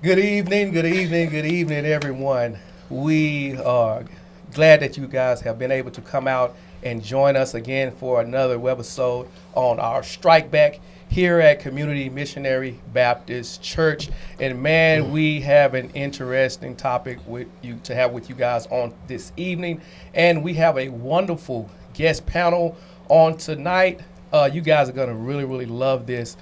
Good evening, good evening, good evening, everyone. We are glad that you guys have been able to come out and join us again for another webisode on our strike back here at Community Missionary Baptist Church. And man, we have an interesting topic with you to have with you guys on this evening. And we have a wonderful guest panel on tonight. You guys are going to really, really love this.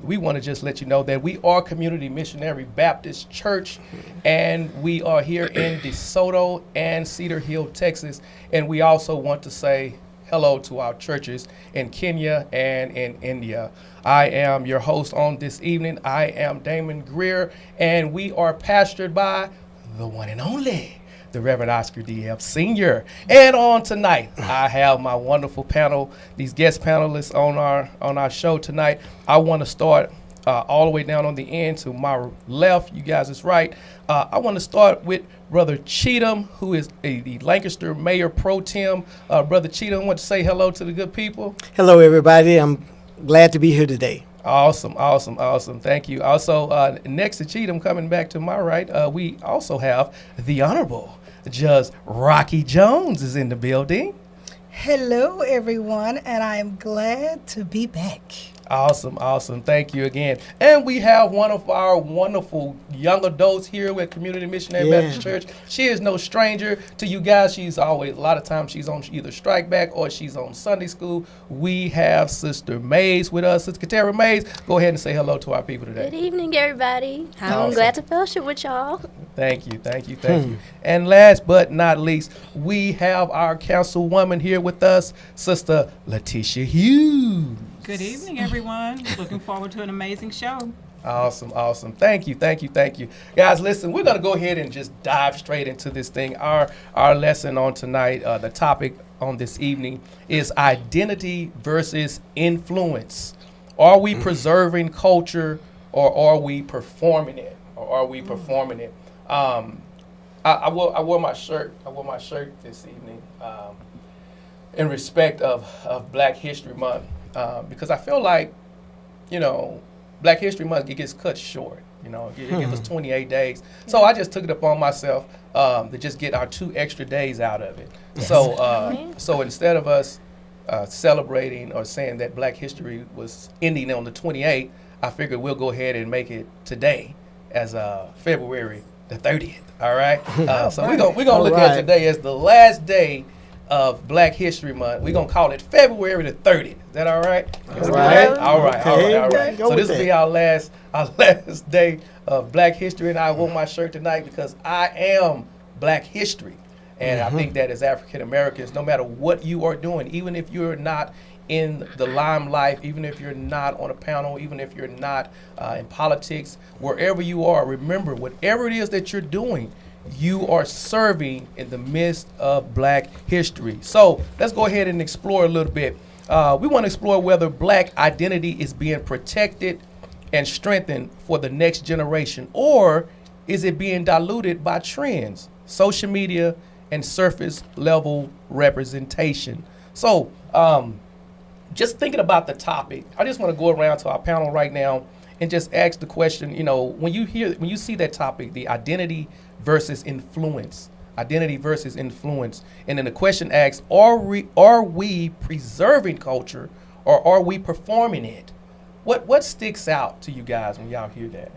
We want to just let you know that we are Community Missionary Baptist Church, and we are here in DeSoto and Cedar Hill, Texas. And we also want to say hello to our churches in Kenya and in India. I am your host on this evening. I am Damon Greer, and we are pastored by the one and only, the Reverend Oscar D.F. Sr. And on tonight, I have my wonderful panel, these guest panelists on our show tonight. I want to start all the way down on the end to my left. You guys is right. I want to start with Brother Cheatham, who is the Lancaster Mayor Pro Tem. Brother Cheatham, I want to say hello to the good people. Hello, everybody. I'm glad to be here today. Awesome. Thank you. Also, next to Cheatham, coming back to my right, we also have the Honorable Judge Rocky Jones is in the building. Hello, everyone, and I am glad to be back. Awesome. Thank you again. And we have one of our wonderful young adults here at Community Missionary Baptist Church. She is no stranger to you guys. She's always, a lot of times she's on either strike back or she's on Sunday school. We have Sister Mays with us. Sister Katara Mays, go ahead and say hello to our people today. Good evening, everybody. I'm glad to fellowship with y'all. Thank you. And last but not least, we have our councilwoman here with us, Sister Letitia Hughes. Good evening, everyone. Looking forward to an amazing show. Awesome. Thank you. Guys, listen, we're going to go ahead and just dive straight into this thing. Our lesson on tonight, the topic on this evening is identity versus influence. Are we preserving culture or are we performing it? I wore my shirt this evening in respect of Black History Month. Because I feel like, Black History Month, it gets cut short. It gives us 28 days. So I just took it upon myself to just get our 2 extra days out of it. So instead of us celebrating or saying that Black History was ending on the 28th, I figured we'll go ahead and make it today as February the 30th. All right. So we're gonna look at today as the last day of Black History Month. We're going to call it February the 30th. Is that all right? All right. So this will be our last day of Black History, and I wore my shirt tonight because I am Black History. And I think that as African Americans, no matter what you are doing, even if you're not in the limelight, even if you're not on a panel, even if you're not in politics, wherever you are, remember, whatever it is that you're doing, you are serving in the midst of Black history. So let's go ahead and explore a little bit. We want to explore whether Black identity is being protected and strengthened for the next generation, or is it being diluted by trends, social media, and surface level representation. So just thinking about the topic, I just want to go around to our panel right now and just ask the question, when you see that topic, the identity versus influence. And then the question asks, are we preserving culture or are we performing it? What sticks out to you guys when y'all hear that?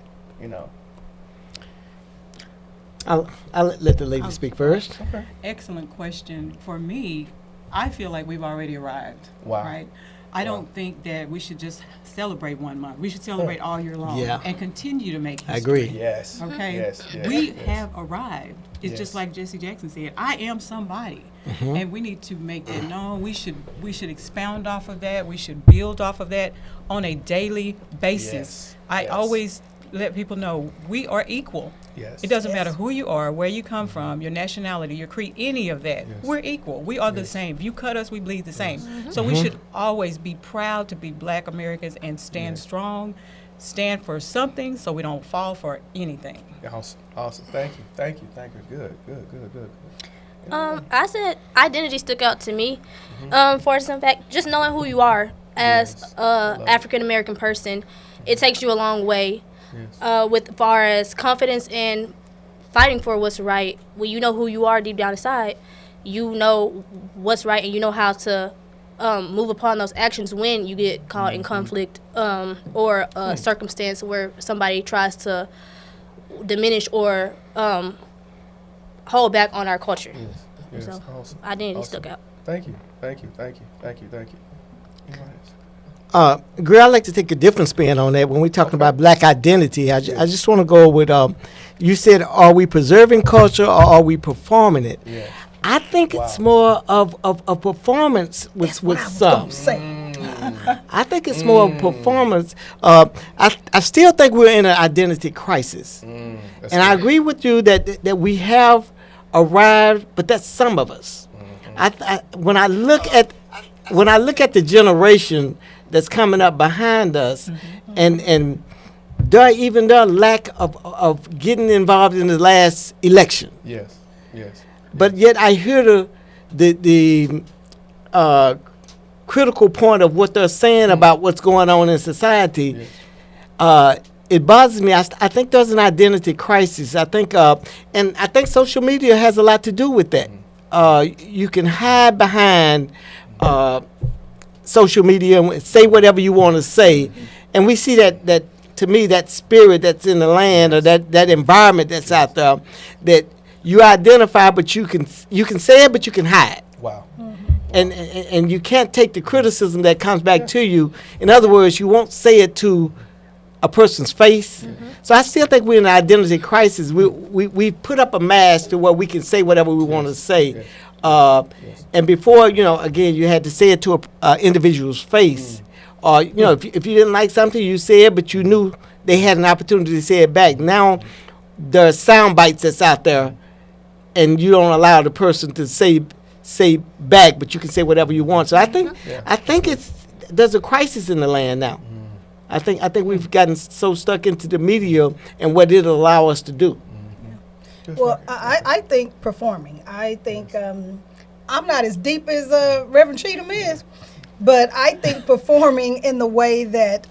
I'll let the lady speak first. Okay. Excellent question. For me, I feel like we've already arrived. Wow. Right? I don't think that we should just celebrate 1 month. We should celebrate all year long and continue to make history. I agree. Yes. Okay? Yes. We have arrived. It's Yes. just like Jesse Jackson said, I am somebody. And we need to make that known. We should expound off of that. We should build off of that on a daily basis. Yes. I Yes. always let people know we are equal. Yes. It doesn't Yes. matter who you are, where you come from, your nationality, your creed, any of that. Yes. We're equal. We are the same. If you cut us, we bleed the same. So we should always be proud to be Black Americans and stand strong, stand for something so we don't fall for anything. Awesome. Thank you. Good. I said identity stuck out to me. For some fact, just knowing who you are as Yes. a African American person, it takes you a long way. Yes. with far as confidence and fighting for what's right. When you know who you are deep down inside, you know what's right, and you know how to move upon those actions when you get caught in conflict or a circumstance where somebody tries to diminish or hold back on our culture. Yes. Yes. So, Awesome. Identity Awesome. stuck out. Thank you. Thank you. Thank you. Thank you. Thank you. Anybody else? Greer, I'd like to take a different spin on that. When we're talking about black identity, I just want to go with, you said, are we preserving culture or are we performing it? Yeah. I think Wow. it's more of a performance with What I was some. gonna say. I think it's more of performance. I still think we're in an identity crisis. That's And I good. agree with you that we have arrived, but that's some of us. When I look at the generation that's coming up behind us, and their lack of getting involved in the last election, Yes. Yes. but yet I hear the critical point of what they're saying about what's going on in society. Yes. It bothers me. I think there's an identity crisis. I think, and I think social media has a lot to do with that. You can hide behind social media and say whatever you want to say, and we see that to me, that spirit that's in the land or that environment that's out there, that you identify, but you can say it, but you can hide. Wow. And you can't take the criticism that comes back to you. In other words, you won't say it to a person's face. So I still think we're in an identity crisis. We put up a mask to where we can say whatever we want to say. And before, again, you had to say it to a individual's face. Or, if you didn't like something, you said, but you knew they had an opportunity to say it back. Now, there are sound bites that's out there, and you don't allow the person to say back, but you can say whatever you want. So I think there's a crisis in the land now. I think we've gotten so stuck into the media and what it'll allow us to do. Well, I think performing. I think I'm not as deep as Reverend Cheatham is, but I think performing in the way that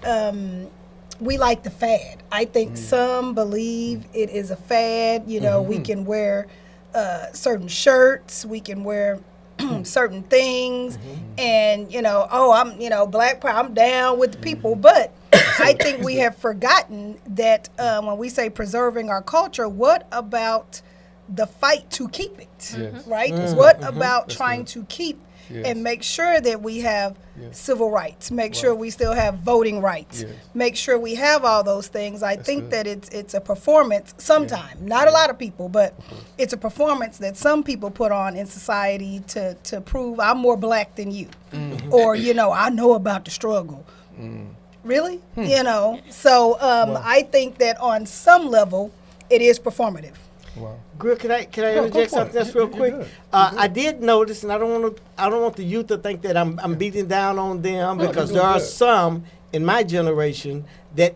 we like the fad. I think some believe it is a fad. We can wear certain shirts, we can wear certain things, and I'm Black Power, I'm down with the people, but I think we have forgotten that when we say preserving our culture, what about the fight to keep it? Yes. Right? What about That's trying good. to keep Yes. and make sure that we have Yes. civil rights, make sure we still have voting rights, Yes. make sure we have all those things. I think good. that it's a performance sometime, not a lot of people, but it's a performance that some people put on in society to prove I'm more black than you, or I know about the struggle. Really? So I think that on some level it is performative. Wow. Greer, can I go interject for something it. just real You're quick? good. I did notice, and I don't want the youth to think that I'm beating down on them, No, because you're there are good. some in my generation that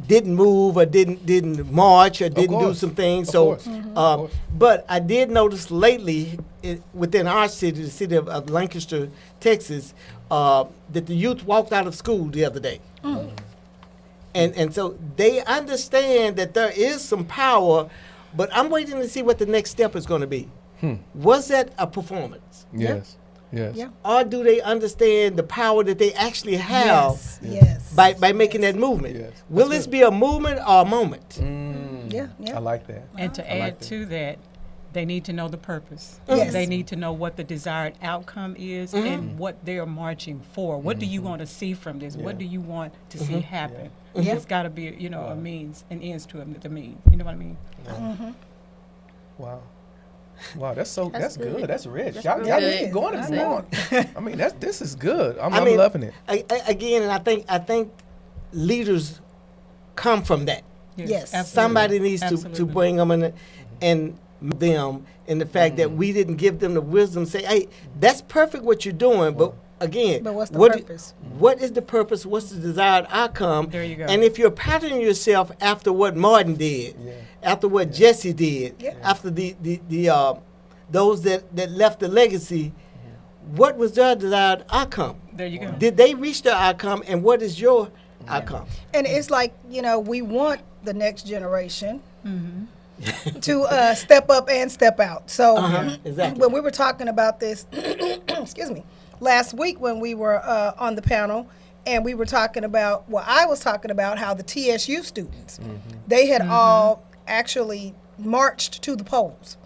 didn't move or didn't march or didn't do course. some things. Of So, course. Of course. but I did notice lately within our city, the city of Lancaster, Texas, that the youth walked out of school the other day. And so they understand that there is some power, but I'm waiting to see what the next step is going to be. Was that a performance? Yes. Yes. Yeah. Or do they understand the power that they actually have Yes. by making that movement? Yes. Will That's this be a movement or a moment? Yeah. I like that. And to I like add that. to that, they need to know the purpose. Yes. They need to know what the desired outcome is and what they're marching for. What do you want to see from this? What do you want to see happen? It's got to be, a means, an ends to the means. You know what I mean? Wow. Wow, that's good. good. That's rich. That's Y'all really keep good. going I and know. going. I mean, this is good. I'm I mean, loving it. Again, and I think leaders come from that. Yes. absolutely. Somebody needs to Absolutely. bring them in and them in the fact that we didn't give them the wisdom. Say, hey, that's perfect what you're doing, but again, But what's the what purpose? What is the purpose? What's the desired outcome? There you go. And if you're patterning yourself after what Martin did, Yeah. after what Jesse did, Yeah. after the those that left the legacy, what was their desired outcome? There you go. Did they reach their outcome, and what is your outcome? And it's like, we want the next generation to step up and step out. So exactly. when we were talking about this, excuse me, last week when we were on the panel, and we were talking about, well, I was talking about how the TSU students, they had all actually marched to the polls.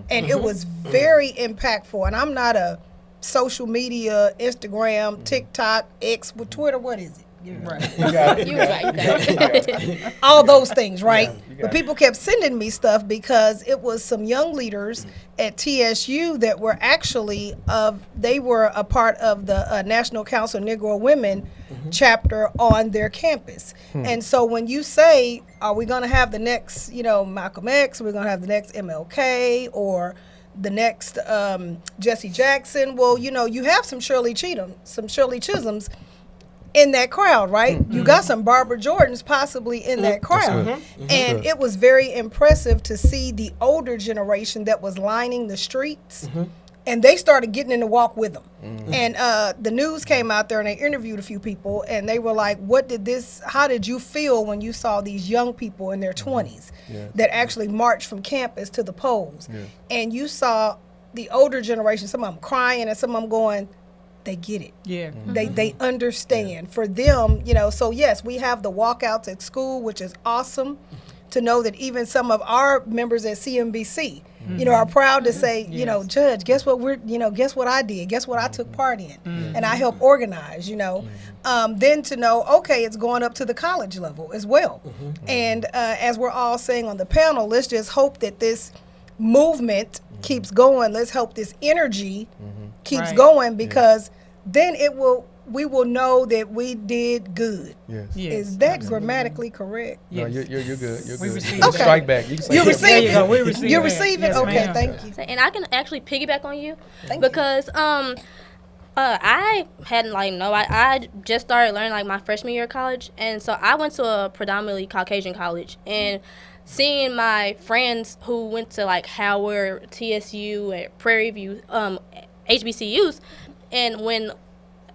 And it was very impactful. And I'm not a social media, Instagram, TikTok, X, with Twitter, what is it? Right. You got it. You was right. You got it. All those things, right? you got But people kept sending me stuff because it was some young leaders at TSU that were actually they were a part of the National Council of Negro Women chapter on their campus. And so when you say, are we going to have the next, Malcolm X, we're going to have the next MLK, or the next Jesse Jackson, well, you have some Shirley Chisholms in that crowd, right? You got some Barbara Jordans possibly in that crowd. And it was very impressive to see the older generation that was lining the streets, and they started getting in the walk with them. And the news came out there and they interviewed a few people, and they were like, how did you feel when you saw these young people in their 20s that actually marched from campus to the polls? And you saw the older generation, some of them crying and some of them going, they get it. Yeah. They understand. For them, so yes, we have the walkouts at school, which is awesome to know that even some of our members at CNBC, are proud to say, Judge, guess what guess what I did? Guess what I took part in? And I helped organize, Then to know, okay, it's going up to the college level as well. And as we're all saying on the panel, let's just hope that this movement keeps going. Let's hope this energy keeps Right. going, because then we will know that we did good. Yes. Yes. Is that grammatically correct? No, Yes. you're good. You're We good. received You can that. strike back. You can say You that. receive There you it. go. We received You that. receive it? Yes, Okay, ma'am. thank you. And I can actually piggyback on you Thank you. because I hadn't I just started learning my freshman year of college, and so I went to a predominantly Caucasian college, and seeing my friends who went to Howard, TSU, and Prairie View, HBCUs, and when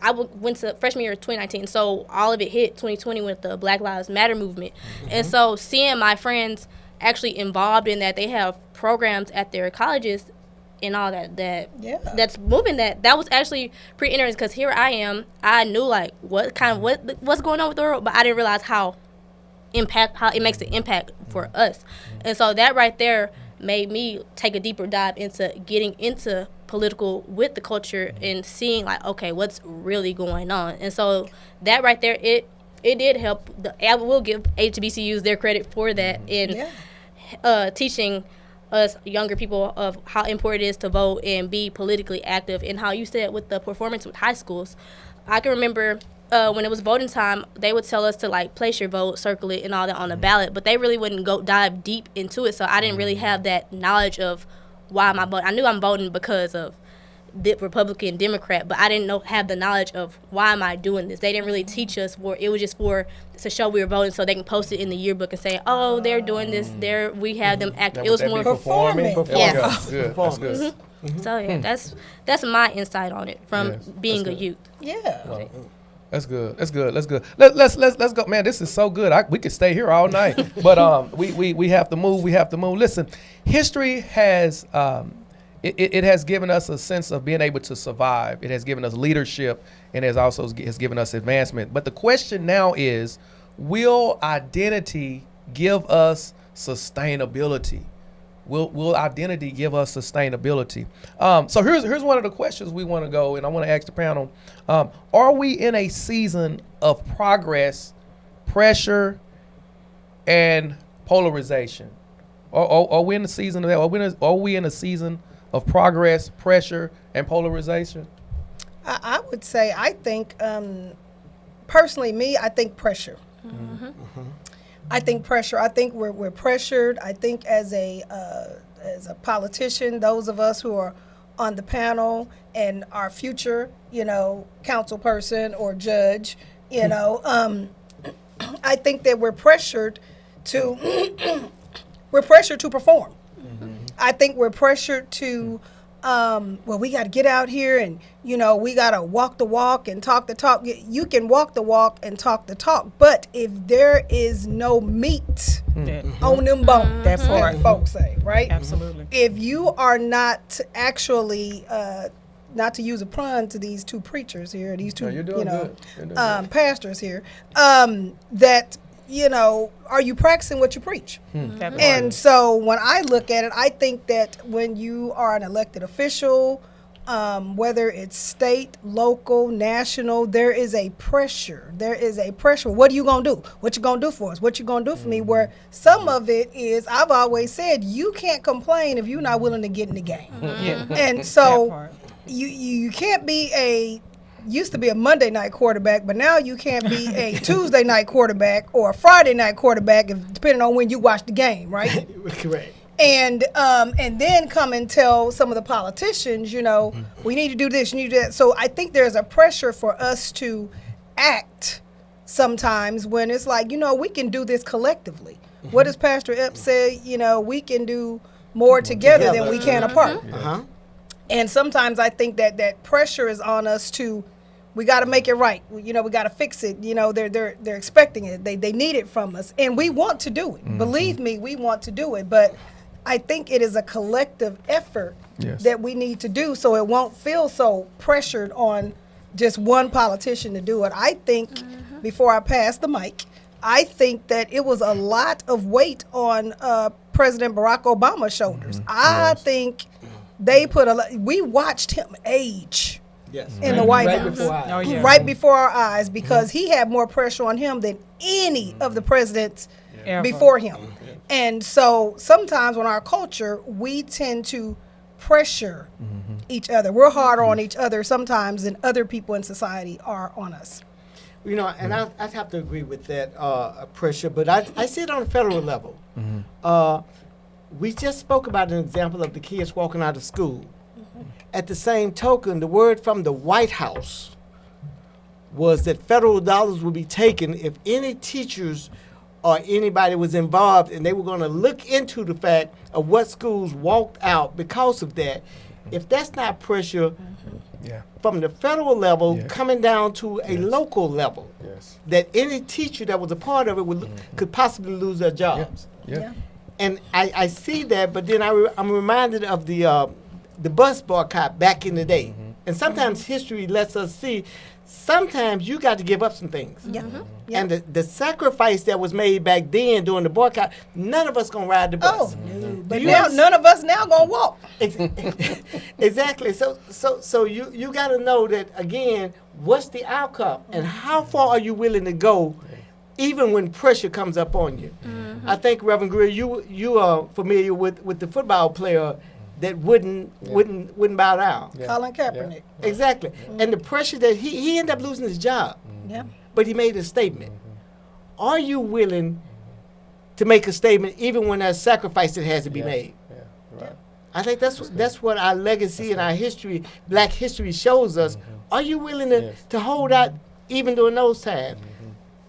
I went to freshman year of 2019, so all of it hit 2020 with the Black Lives Matter movement, and so seeing my friends actually involved in that, they have programs at their colleges and all that's moving that was actually pretty interesting, because here I am, I knew what's going on with the world, but I didn't realize how it makes an impact for us. And so that right there made me take a deeper dive into getting into political with the culture and seeing okay, what's really going on. And so that right there, it did help. I will give HBCUs their credit for that in teaching us younger people of how important it is to vote and be politically active. And how you said with the performance with high schools, I can remember when it was voting time, they would tell us to place your vote, circle it, and all that on the ballot, but they really wouldn't go dive deep into it. So I didn't really have that knowledge of why am I voting. I knew I'm voting because of the Republican, Democrat, but I didn't have the knowledge of why am I doing this. They didn't really teach us. It was just to show we were voting, so they can post it in the yearbook and say, oh, they're doing this. We have them act. Now, It was would that more be performing. Performing. Yeah. That's good. That's good. So yeah, that's my insight on it from Yes, being that's a good. youth. Yeah. That's good. That's good. Let's good. Let's go, man. This is so good. We could stay here all night, but we have to move. We have to move. Listen, history has it has given us a sense of being able to survive. It has given us leadership, and has given us advancement. But the question now is, will identity give us sustainability? Will identity give us sustainability? So here's one of the questions we want to go, and I want to ask the panel: are we in a season of progress, pressure, and polarization? Are we in the season of that? Are we in a season of progress, pressure, and polarization? I would say, I think, personally, I think pressure. I think pressure. I think we're pressured. I think as a politician, those of us who are on the panel and our future, council person or judge, I think that we're pressured to perform. I think we're pressured to well, we got to get out here and, we got to walk the walk and talk the talk. You can walk the walk and talk the talk, but if there is no meat That- on them bones, That as part. folks say, right? Absolutely. If you are not actually, not to use a pun to these two preachers here, these two, No, you're doing good. You're doing good. pastors here, that, are you practicing what you preach? That part. And so when I look at it, I think that when you are an elected official, whether it's state, local, national, there is a pressure. There is a pressure. What are you going to do? What you going to do for us? What you going to do for me? Where some of it is, I've always said, you can't complain if you're not willing to get in the game. Yeah. And That so part. you can't be used to be a Monday night quarterback, but now you can't be a Tuesday night quarterback or a Friday night quarterback, depending on when you watch the game, right? Correct. And then come and tell some of the politicians, we need to do this, you need to do that. So I think there's a pressure for us to act sometimes when it's like, we can do this collectively. What does Pastor Epps say? We can do more together than we can apart. Uh-huh. And sometimes I think that pressure is on us we got to make it right. We got to fix it. They're expecting it. They need it from us, and we want to do it. Believe me, we want to do it. But I think it is a collective effort Yes. that we need to do, so it won't feel so pressured on just one politician to do it. I think before I pass the mic, I think that it was a lot of weight on President Barack Obama's shoulders. I think they we watched him age Yes. in the White Right House before I- Oh, yeah. right before our eyes because he had more pressure on him than any of the presidents Ever. before him. And so sometimes in our culture, we tend to pressure each other. We're harder on each other sometimes than other people in society are on us. And I'd have to agree with that pressure, but I see it on a federal level. We just spoke about an example of the kids walking out of school. At the same token, the word from the White House was that federal dollars would be taken if any teachers or anybody was involved, and they were going to look into the fact of what schools walked out because of that. If that's not pressure Yeah. from the federal level Yes. coming down to a local level, Yes. that any teacher that was a part of it could possibly lose their jobs. Yeah. And I see that, but then I'm reminded of the bus boycott back in the day. And sometimes history lets us see sometimes you got to give up some things. Yeah. Yeah. And the sacrifice that was made back then during the boycott, none of us gonna ride the Oh, bus. no. But You now have- none of us now gonna walk. Exactly. So you got to know that again. What's the outcome, and how far are you willing to go, even when pressure comes up on you? I think Reverend Greer, you are familiar with the football player that wouldn't bow down. Yeah. Colin Kaepernick. Exactly. And the pressure that he ended up losing his job, Yeah. but he made a statement. Are you willing to make a statement even when there's sacrifice that has to be made? Yeah. Right. I think that's what our legacy and our history, Black history, shows us. Are you willing to hold out even during those times?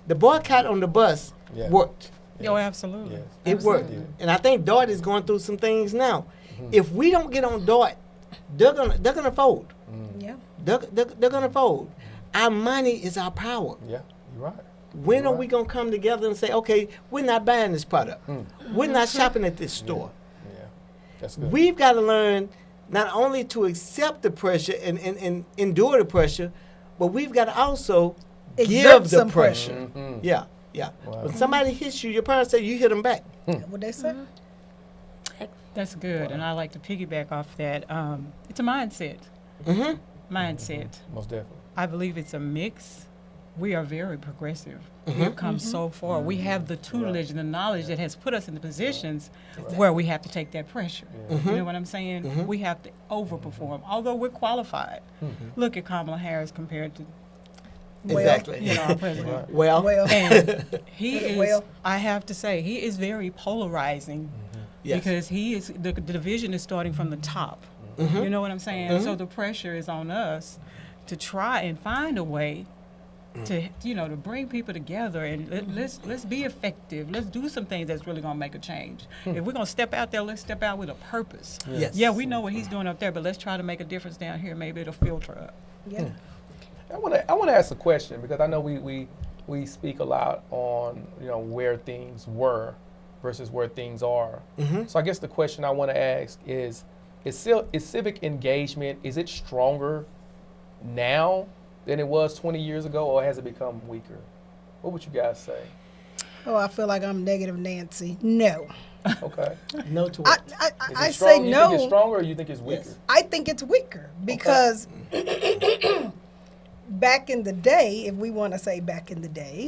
The boycott on the bus Yeah. worked. Oh, absolutely. Yes. It worked. And I think DART is going through some things now. If we don't get on DART, they're gonna fold. Yeah. They're gonna fold. Our money is our power. Yeah. You're right. When are we gonna come together and say, okay, we're not buying this product. We're not shopping at this store. Yeah. That's good. We've got to learn not only to accept the pressure and endure the pressure, but we've got to also Exert give the some pressure. Mhm. Yeah. Wow. When somebody hits you, your parents say you hit them back. What they say? That's good, and I like to piggyback off that. It's a mindset. Mindset. Most definitely. I believe it's a mix. We are very progressive. We've come so far. We have the tutelage and the knowledge that has put us in the positions where we have to take that pressure. You know what I'm saying? We have to overperform, although we're qualified. Look at Kamala Harris compared to Exactly. our president. Well, Well, And he is, Well. I have to say, he is very polarizing yes. because he is, the division is starting from the top. You know what I'm saying? So the pressure is on us to try and find a way to to bring people together and let's be effective. Let's do some things that's really gonna make a change. If we're gonna step out there, let's step out with a purpose. Yes. Yeah, we know what he's doing up there, but let's try to make a difference down here. Maybe it'll filter up. Yeah. I want to ask a question because I know we speak a lot on where things were versus where things are. So I guess the question I want to ask is civic engagement, is it stronger now than it was 20 years ago, or has it become weaker? What would you guys say? Oh, I feel like I'm negative Nancy. No. Okay. No to I, what? I, Is I it say strong? You think it's no. stronger or you think it's weaker? I think it's weaker because back in the day, if we want to say back in the day,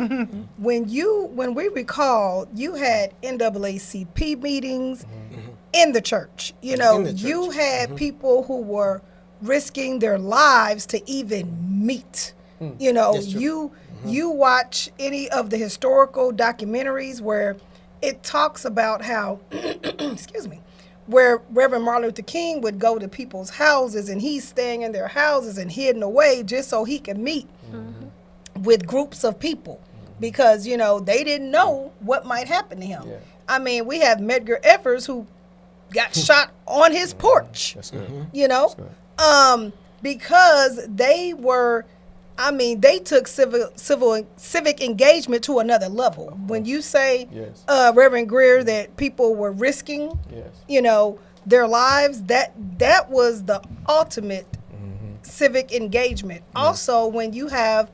when we recall, you had NAACP meetings in the church. In the church. You had people who were risking their lives to even meet. That's true. You watch any of the historical documentaries where it talks about how, excuse me, where Reverend Martin Luther King would go to people's houses and he's staying in their houses and hidden away just so he could meet with groups of people because, they didn't know what might happen to him. Yeah. I mean, we have Medgar Evers who got shot on his porch, That's good. good. Because they were, they took civic engagement to another level. When you say, Yes. Reverend Greer, that people were risking, Yes. their lives, that was the ultimate civic engagement. Also, when you have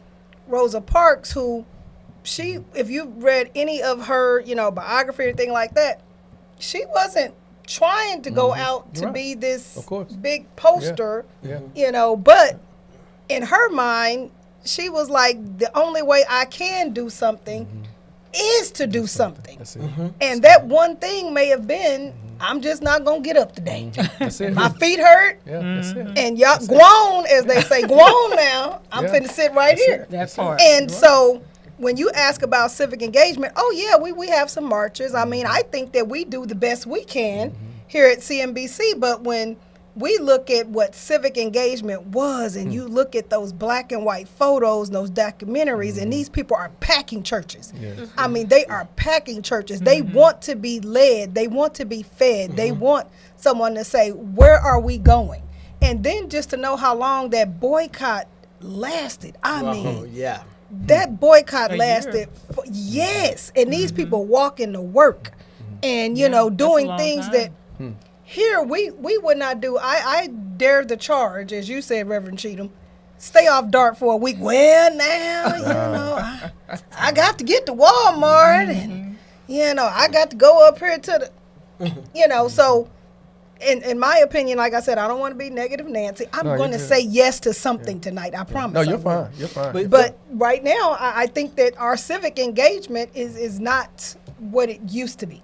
Rosa Parks, who if you've read any of her, biography or anything like that, she wasn't trying to go out to Right. be this Of course. big poster, Yeah. but in her mind, she was like, the only way I can do something is to do something. That's it. And that one thing may have been, I'm just not going to get up today. That's it. My feet hurt, Yeah, that's it. and y'all grown, as they say, grown now. I'm Yeah. finna sit right here. That part. And so when you ask about civic engagement, oh yeah, we have some marches. I think that we do the best we can here at CNBC, but when we look at what civic engagement was and you look at those black and white photos, those documentaries, and these people are packing churches. Yes. They are packing churches. They want to be led. They want to be fed. They want someone to say, where are we going? And then just to know how long that boycott lasted. Oh, yeah. That boycott A lasted, year. yes. And these people walking to work and, Yeah, that's a doing long things time. that here we would not do. I dare the charge, as you said, Reverend Cheatham, stay off dark for a week. Well, now, I got to get to Walmart and, I got to go up here to the, so in my opinion, like I said, I don't want to be negative Nancy. I'm No, going to you're good. say yes to something tonight. I promise. No, I you're will. fine. You're fine. But right now, I think that our civic engagement is not what it used to be.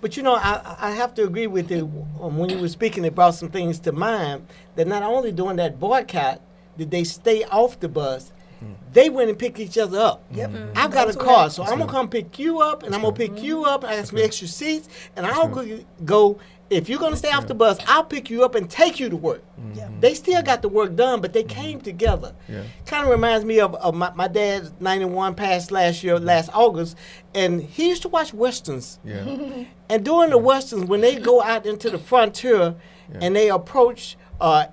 But I have to agree with you. When you were speaking, it brought some things to mind that not only during that boycott did they stay off the bus, they went and picked each other up. Yep. I've got a Those who car, have- so I'm gonna come pick you up, and I'm gonna pick you up. I got some extra seats, and I'll go. If you're gonna stay off the bus, I'll pick you up and take you to work. Yeah. They still got the work done, but they came together. Yeah. Kind of reminds me of my dad's 91 passed last August, and he used to watch westerns. Yeah. And during the westerns, when they go out into the frontier and they approach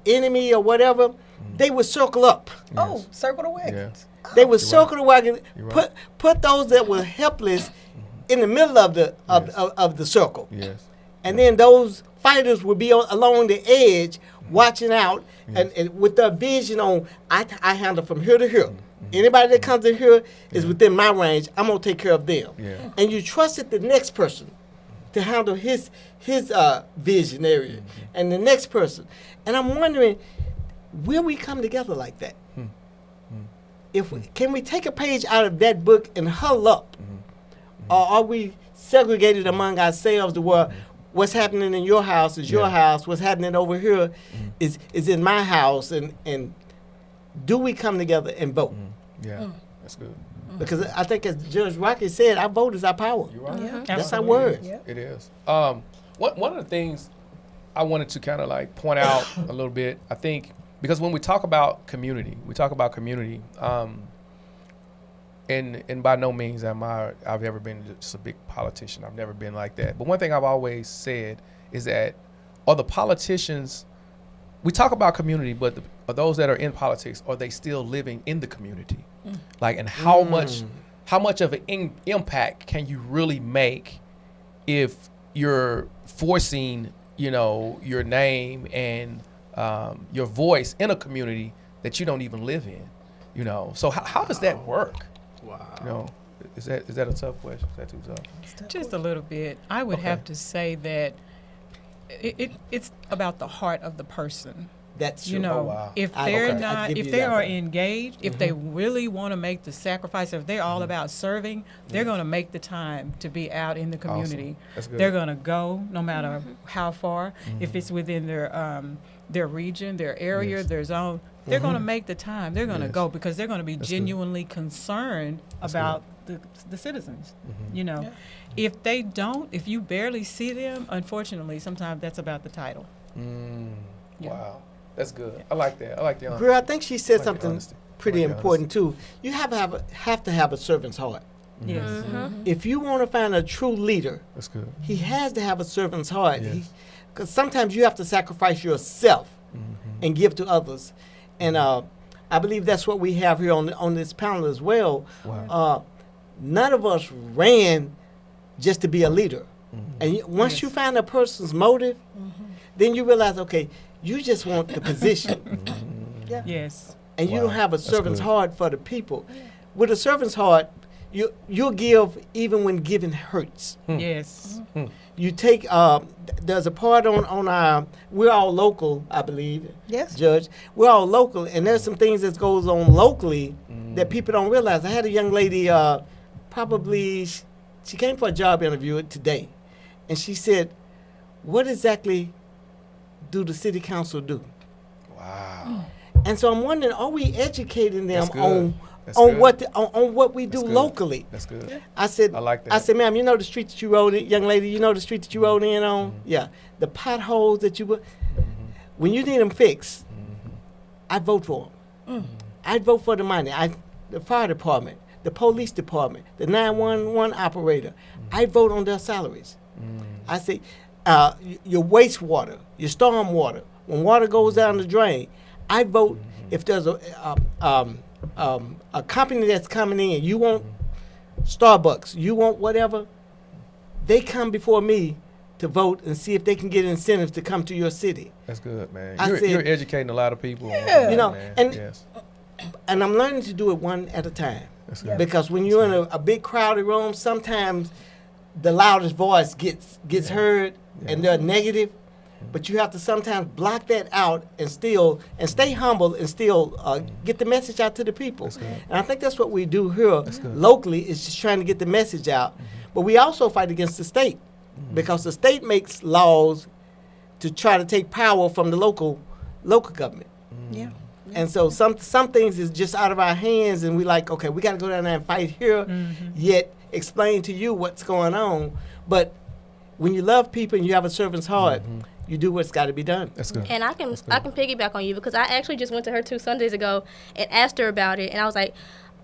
enemy or whatever, they would circle up. Oh, circle the wagons. They would circle the wagon, You're right. put those that were helpless in the middle of the circle. Yes. And then those fighters would be along the edge watching out and with their vision on, I handle from here to here. Anybody that comes in here is within my range. I'm going to take care of them. Yeah. And you trusted the next person to handle his vision area and the next person. And I'm wondering, will we come together like that? Can we take a page out of that book and huddle up? Or are we segregated among ourselves to where what's happening in your house is your house, what's happening over here is in my house, and do we come together and vote? Yeah. That's good. Because I think, as Judge Rocky said, our vote is our power. You're right. Yeah. That's our Absolutely. word. Yeah. It is. One of the things I wanted to kind of like point out a little bit, I think, because when we talk about community, and by no means I've ever been just a big politician. I've never been like that. But one thing I've always said is that are the politicians, we talk about community, but are those that are in politics, are they still living in the community? Like, and how much of an impact can you really make if you're forcing, your name and your voice in a community that you don't even live in? So how does that work? Wow. Is that a tough question? Is that too tough? Just a little bit. I would have to say that it's about the heart of the person. That's You true. know, wow. if I- they're okay, I'd not, give if you they that are one. engaged, if they really want to make the sacrifice, if they're all about serving, they're going to make the time to be out in the community. That's good. They're going to go no matter how far. If it's within their region, their area, Yes. their zone, they're going to make the time. They're going to Yes. go because they're going to be That's good. genuinely concerned That's about the citizens. You know, if they don't, if you barely see them, unfortunately, sometimes that's about the title. Yeah. Wow. That's good. I like that. I like the honesty. Girl, I think she said I like the something honesty. pretty I like the important too. You have to have a servant's heart. Yes. If you want to find a true leader, That's good. he has to have a servant's heart. Yes. Because sometimes you have to sacrifice yourself and give to others. And I believe that's what we have here on this panel as well. Wow. None of us ran just to be a leader. And once you find a person's motive, then you realize, okay, you just want the position. Yes. And you Wow, don't have a that's servant's good. heart for the people. With a servant's heart, you'll give even when giving hurts. Yes. You take there's a part on our, we're all local, I believe. Yes. Judge, we're all local, and there's some things that goes on locally that people don't realize. I had a young lady, probably she came for a job interview today, and she said, "What exactly do the city council do?" Wow. And so I'm wondering, are we educating them That's good. on That's on good. what we do That's good. locally? That's good. I said, I like that. I said, ma'am, you know the street that you rode in, young lady, you know the street that you rode in on? Yeah. The potholes that you were, when you need them fixed, I vote for them. I vote for the money. The fire department, the police department, the 911 operator. I vote on their salaries. I say, your wastewater, your storm water, when water goes down the drain, I vote if there's a company that's coming in, you want Starbucks, you want whatever, they come before me to vote and see if they can get incentives to come to your city. That's good, man. I said- You're educating a lot of people. on Yeah. that, You know, man. and- yes. And I'm learning to do it one at a time. That's good. Because when you're in a big crowded room, sometimes the loudest voice gets heard and they're negative. But you have to sometimes block that out and stay humble and still get the message out to the people. That's good. And I think that's what we do here good. locally, is just trying to get the message out. But we also fight against the state because the state makes laws to try to take power from the local government. Yeah. And so some things is just out of our hands, and we like, okay, we got to go down there and fight here, yet explain to you what's going on. But when you love people and you have a servant's heart, you do what's got to be done. That's good. And I can That's good. piggyback on you because I actually just went to her 2 Sundays ago and asked her about it, and I was like,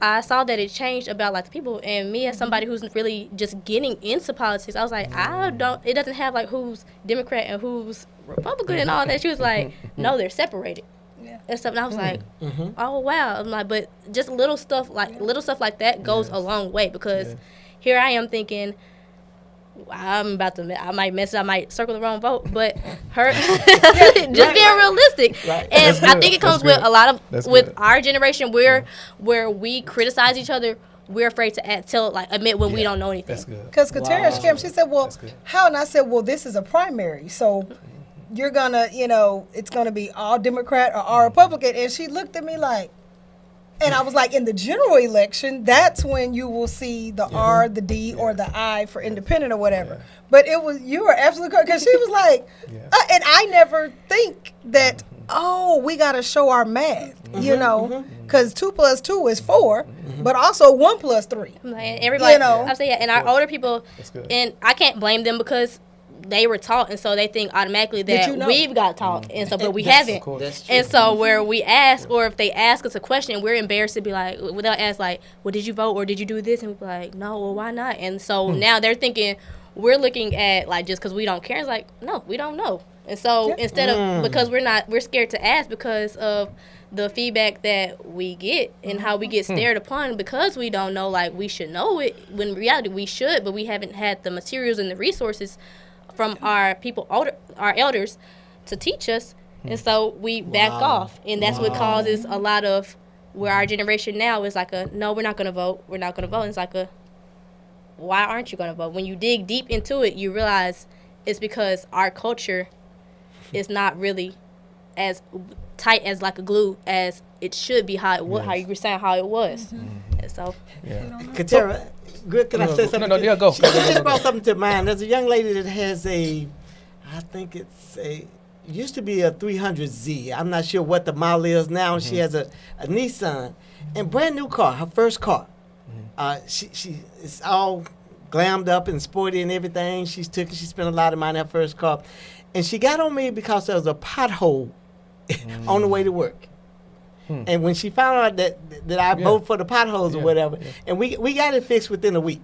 I saw that it changed about like the people, and me as somebody who's really just getting into politics, I was like, it doesn't have like who's Democrat and who's Republican and all that. She was like, no, they're separated. Yeah. And stuff, and I was like, oh wow. I'm like, but just little stuff like that goes a long way because here I am thinking, I might mess it, I might circle the wrong vote, but her just being realistic. Right. And That's I good. think it That's comes with good. a lot of That's with good. our generation where we criticize each other, we're afraid to admit when we don't know anything. That's good. Because Katara Wow. came, she said, well, That's good. how? And I said, well, this is a primary. So you're going to, it's going to be all Democrat or all Republican. And she looked at me like, and I was like, in the general election, that's when you will see the R, the D, or the I for independent or whatever. Yeah. But you were absolutely correct. Because she was like, Yeah. and I never think that, we got to show our math, because 2 + 2 is 4, but also 1 + 3. Like, and everybody, You know. I say, and our older people, That's good. and I can't blame them because they were taught, and so they think automatically Did that you know? we've got taught, and so but we That's- haven't. course. That's true. And so where we ask, or if they ask us a question, we're embarrassed to be like, they'll ask like, well, did you vote or did you do this? And we're like, no, well, why not? And so now they're thinking we're looking at like just because we don't care. It's like, no, we don't know. And so instead of, because we're scared to ask because of the feedback that we get and how we get stared upon because we don't know, like we should know it, when in reality we should, but we haven't had the materials and the resources from our our elders to teach us. And so we back off, and that's what causes a lot of where our generation now is like no, we're not going to vote, we're not going to vote. And it's like why aren't you going to vote? When you dig deep into it, you realize it's because our culture is not really as tight as like a glue as it should be, how you were saying how it was. And so Katera, good. Can I say something? No, yeah, go. She just brought something to mind. There's a young lady that has I think it used to be a 300Z. I'm not sure what the model is now. She has a Nissan, and brand new car, her first car. She is all glammed up and sporty and everything. She spent a lot of money on her first car, and she got on me because there was a pothole on the way to work. And when she found out that I vote for the potholes or whatever, and we got it fixed within a week.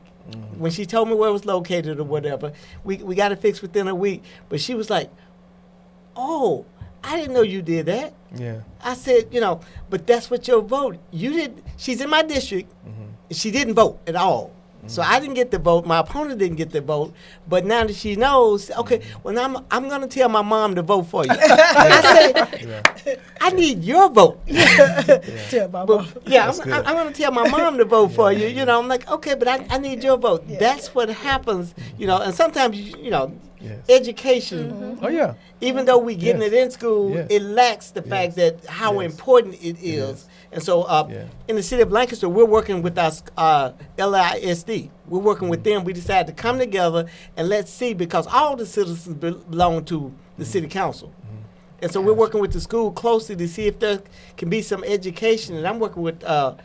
When she told me where it was located or whatever, we got it fixed within a week. But she was like, "Oh, I didn't know you did that." Yeah. I said, but that's what your vote. You did. She's in my district. She didn't vote at all. So I didn't get the vote. My opponent didn't get the vote. But now that she knows, okay, well, now I'm going to tell my mom to vote for you. I said, I need your vote. Tell my mom. Yeah, I'm going to tell my mom to vote for you. I'm like, okay, but I need your vote. That's what happens, and sometimes, education, Oh yeah. even though we getting Yes. it in school, Yes. it lacks the fact that how Yes. important it is. And so in the city of Lancaster, we're working with our LISD. We're working with them. We decided to come together and let's see, because all the citizens belong to the city council. And so we're working with the school closely to see if there can be some education. And I'm working with a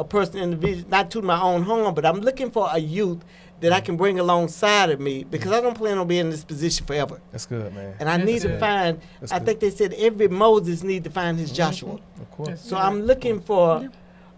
person in the vision, not to my own home, but I'm looking for a youth that I can bring alongside of me, because I don't plan on being in this position forever. That's good, man. And I need to good. find, That's I good. think they said every Moses need to find his Joshua. Of course. So I'm looking for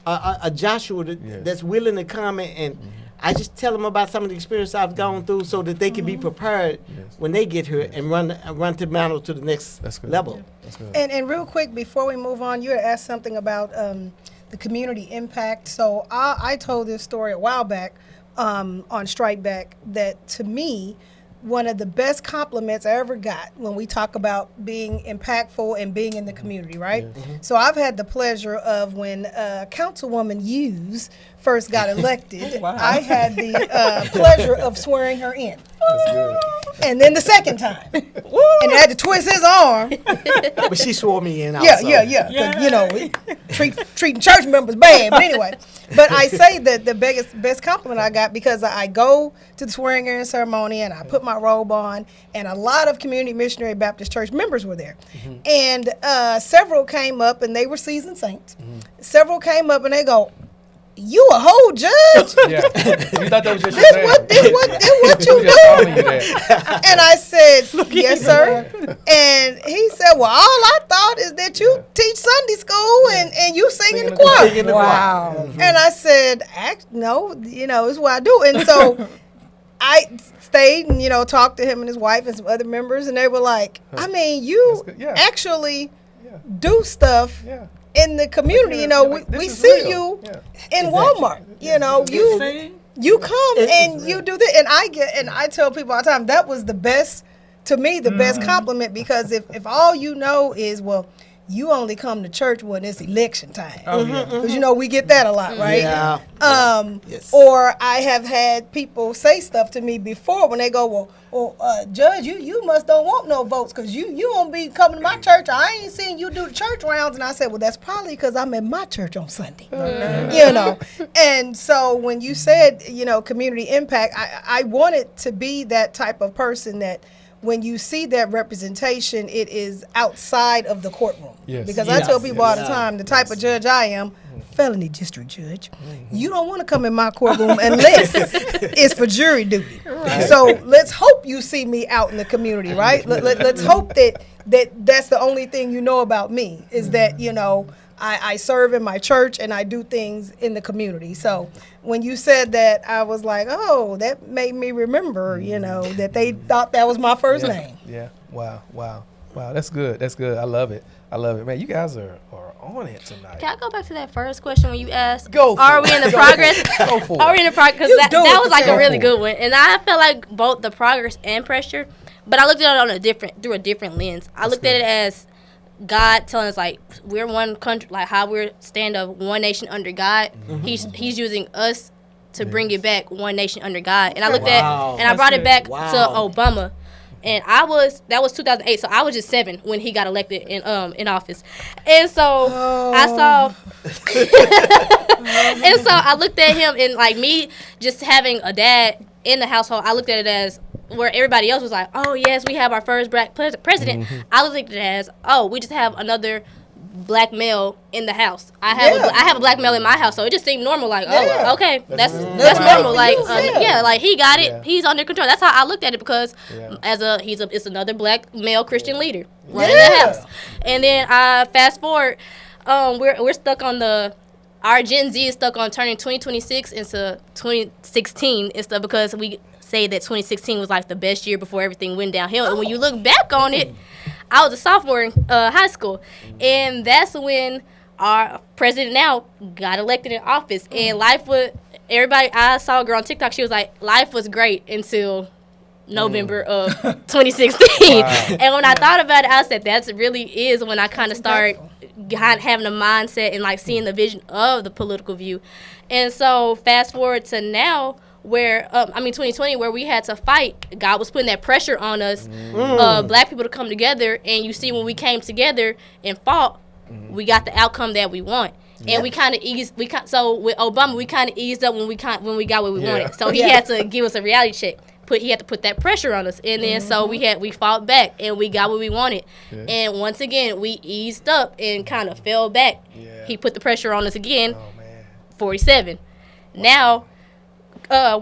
a Joshua Yes. that's willing to come and I just tell them about some of the experience I've gone through so that they can be prepared Yes. when they get here and run to Mount to the next That's good. level. That's good. And real quick, before we move on, you had asked something about the community impact. So I told this story a while back on Strike Back that, to me, one of the best compliments I ever got when we talk about being impactful and being in the community, right? So I've had the pleasure of when Councilwoman Hughes first got elected, Wow. I had the pleasure of swearing her in. That's good. And then the second time. And I had to twist his arm. But she swore me in also. Yeah. 'Cause, treating church members bad. But anyway, but I say that the best compliment I got, because I go to the swearing in ceremony and I put my robe on, and a lot of Community Missionary Baptist Church members were there. And several came up, and they were seasoned saints. Several came up and they go, "You a whole judge? Yeah. You thought that was just This your what name. you We just calling do?" you that. And I said, "Yes, sir." And he said, "Well, all I thought is that you teach Sunday school and you sing in the choir." Sing in the choir. And I said, "No, it's what I do." And so I stayed and talked to him and his wife and some other members, and they were like, "I mean, you That's good. Yeah. actually Yeah. do stuff Yeah. in the community. Yeah, We this is see real. you Yeah. in Walmart. You See? you come It- and you do this." And I tell people all the time, that was the best, to me, the best compliment, because if all you know is, well, you only come to church when it's election time. Because we get that a lot, right? Yeah. Yes. Or I have had people say stuff to me before when they go, well, Judge, you must don't want no votes because you won't be coming to my church. I ain't seen you do the church rounds. And I said, well, that's probably because I'm in my church on Sunday. And so when you said, community impact, I wanted to be that type of person that when you see that representation, it is outside of the courtroom. Yes. Because I tell people all the Yes. time, the type of judge I am, felony district judge. You don't want to come in my courtroom unless it's for jury duty. So let's hope you see me out in the community, right? Let's hope that's the only thing you know about me is that, you know, I serve in my church and I do things in the community. So when you said that, I was like, oh, that made me remember, you know, that they thought that was my first name. Yeah. Wow. That's good. I love it. Man, you guys are on it tonight. Can I go back to that first question when you asked, Go for are it. we in the progress? Go for Are we it. in the progress? Because You that do it, was like a Patel. really good one. And I felt like both the progress and pressure, but I looked at it through a different lens. I looked at it as God telling us, like, we're one country, like how we're stand of one nation under God. He's using us to bring it back, one nation under God. And I looked Wow. I brought it back Wow. to Obama. And that was 2008, so I was just 7 when he got elected in office. And so I saw, and so I looked at him, and like me just having a dad in the household, I looked at it as where everybody else was like, oh yes, we have our first black president. I looked at it as, oh, we just have another black male in the house. I have a black male in my house, so it just seemed normal. Like, Yeah. oh, okay, that's That's normal. right. Like, Yeah. like he got it. Yeah. He's under control. That's how I looked at it because Yeah. it's another black male Christian leader running Yeah. the house. And then fast forward, we're stuck on our Gen Z is stuck on turning 2026 into 2016 and stuff because we say that 2016 was like the best year before everything went downhill. And when you look back on it, I was a sophomore in high school, and that's when our president now got elected in office. And I saw a girl on TikTok, she was like, life was great until November of 2016. Wow. And when I thought about it, I said that really is when I kind of started having a mindset and like seeing the vision of the political view. And so fast forward to now, where 2020, where we had to fight. God was putting that pressure on us, black people, to come together. And you see, when we came together and fought, we got the outcome that we want. And we kind of so with Obama, we kind of eased up when we got what we wanted. So he had to give us a reality check. He had to put that pressure on us, and then so we fought back and we got what we wanted. Yeah. And once again, we eased up and kind of fell back. Yeah. He put the pressure on us again. Oh man. 47. Now,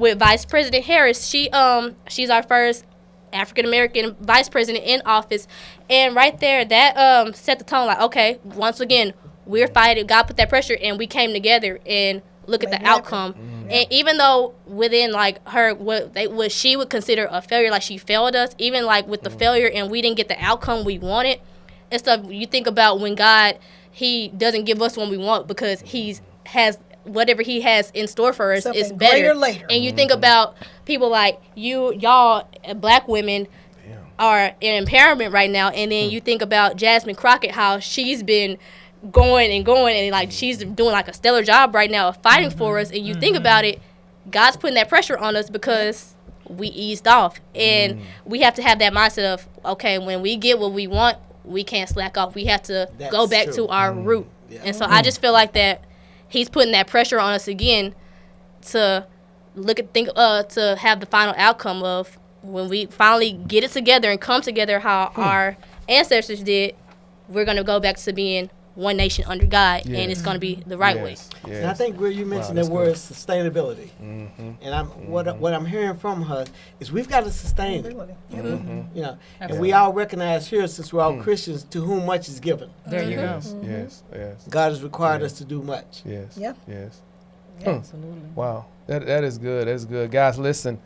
with Vice President Harris, she's our first African American vice president in office, and right there that set the tone. Like, okay, once again, we're fighting. God put that pressure, and we came together and look at the outcome. And even though within like her what she would consider a failure, like she failed us, even like with the failure and we didn't get the outcome we wanted and stuff. You think about when God, he doesn't give us what we want because has whatever he has in store for us is Something better. greater later. And you think about people like y'all black women are in empowerment right now, and then you think about Jasmine Crockett, how she's been going and like she's doing like a stellar job right now of fighting for us. And you think about it, God's putting that pressure on us because we eased off, and we have to have that mindset of, okay, when we get what we want, we can't slack off. We have to go back true. to our root. And so I just feel like that he's putting that pressure on us again to to have the final outcome of when we finally get it together and come together how our ancestors did. We're gonna go back to being one nation under God, and it's going to be the right way. Yes. And I think where you mentioned that's the word sustainability, and what I'm hearing from her is we've got to sustain it. You know, and we all recognize here, since we're all Christians, to whom much is given. There you go. Yes. God has required us to do much. Yes. Yeah. Yes. Absolutely. Wow. That is good. That's good. Guys, listen.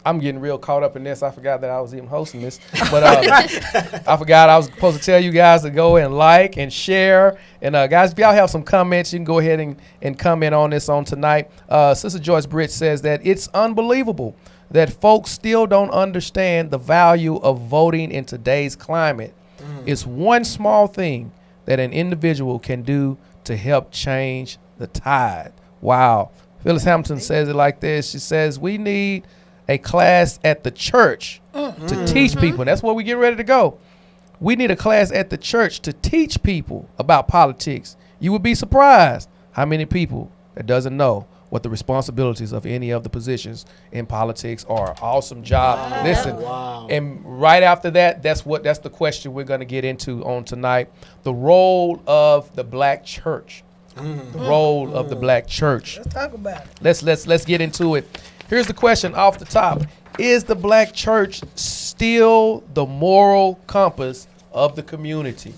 I'm getting real caught up in this. I forgot that I was even hosting this. But I forgot I was supposed to tell you guys to go and like and share. And guys, if y'all have some comments, you can go ahead and comment on this on tonight. Sister Joyce Britt says that it's unbelievable that folks still don't understand the value of voting in today's climate. It's one small thing that an individual can do to help change the tide. Wow. Phyllis Hamilton says it like this. She says, we need a class at the church to teach people. That's where we get ready to go. We need a class at the church to teach people about politics. You would be surprised how many people that doesn't know what the responsibilities of any of the positions in politics are. Awesome job. Listen, and right after that, that's the question we're going to get into on tonight. The role of the black church the role of the black church. Let's talk about it. Let's get into it. Here's the question off the top: is the black church still the moral compass of the community?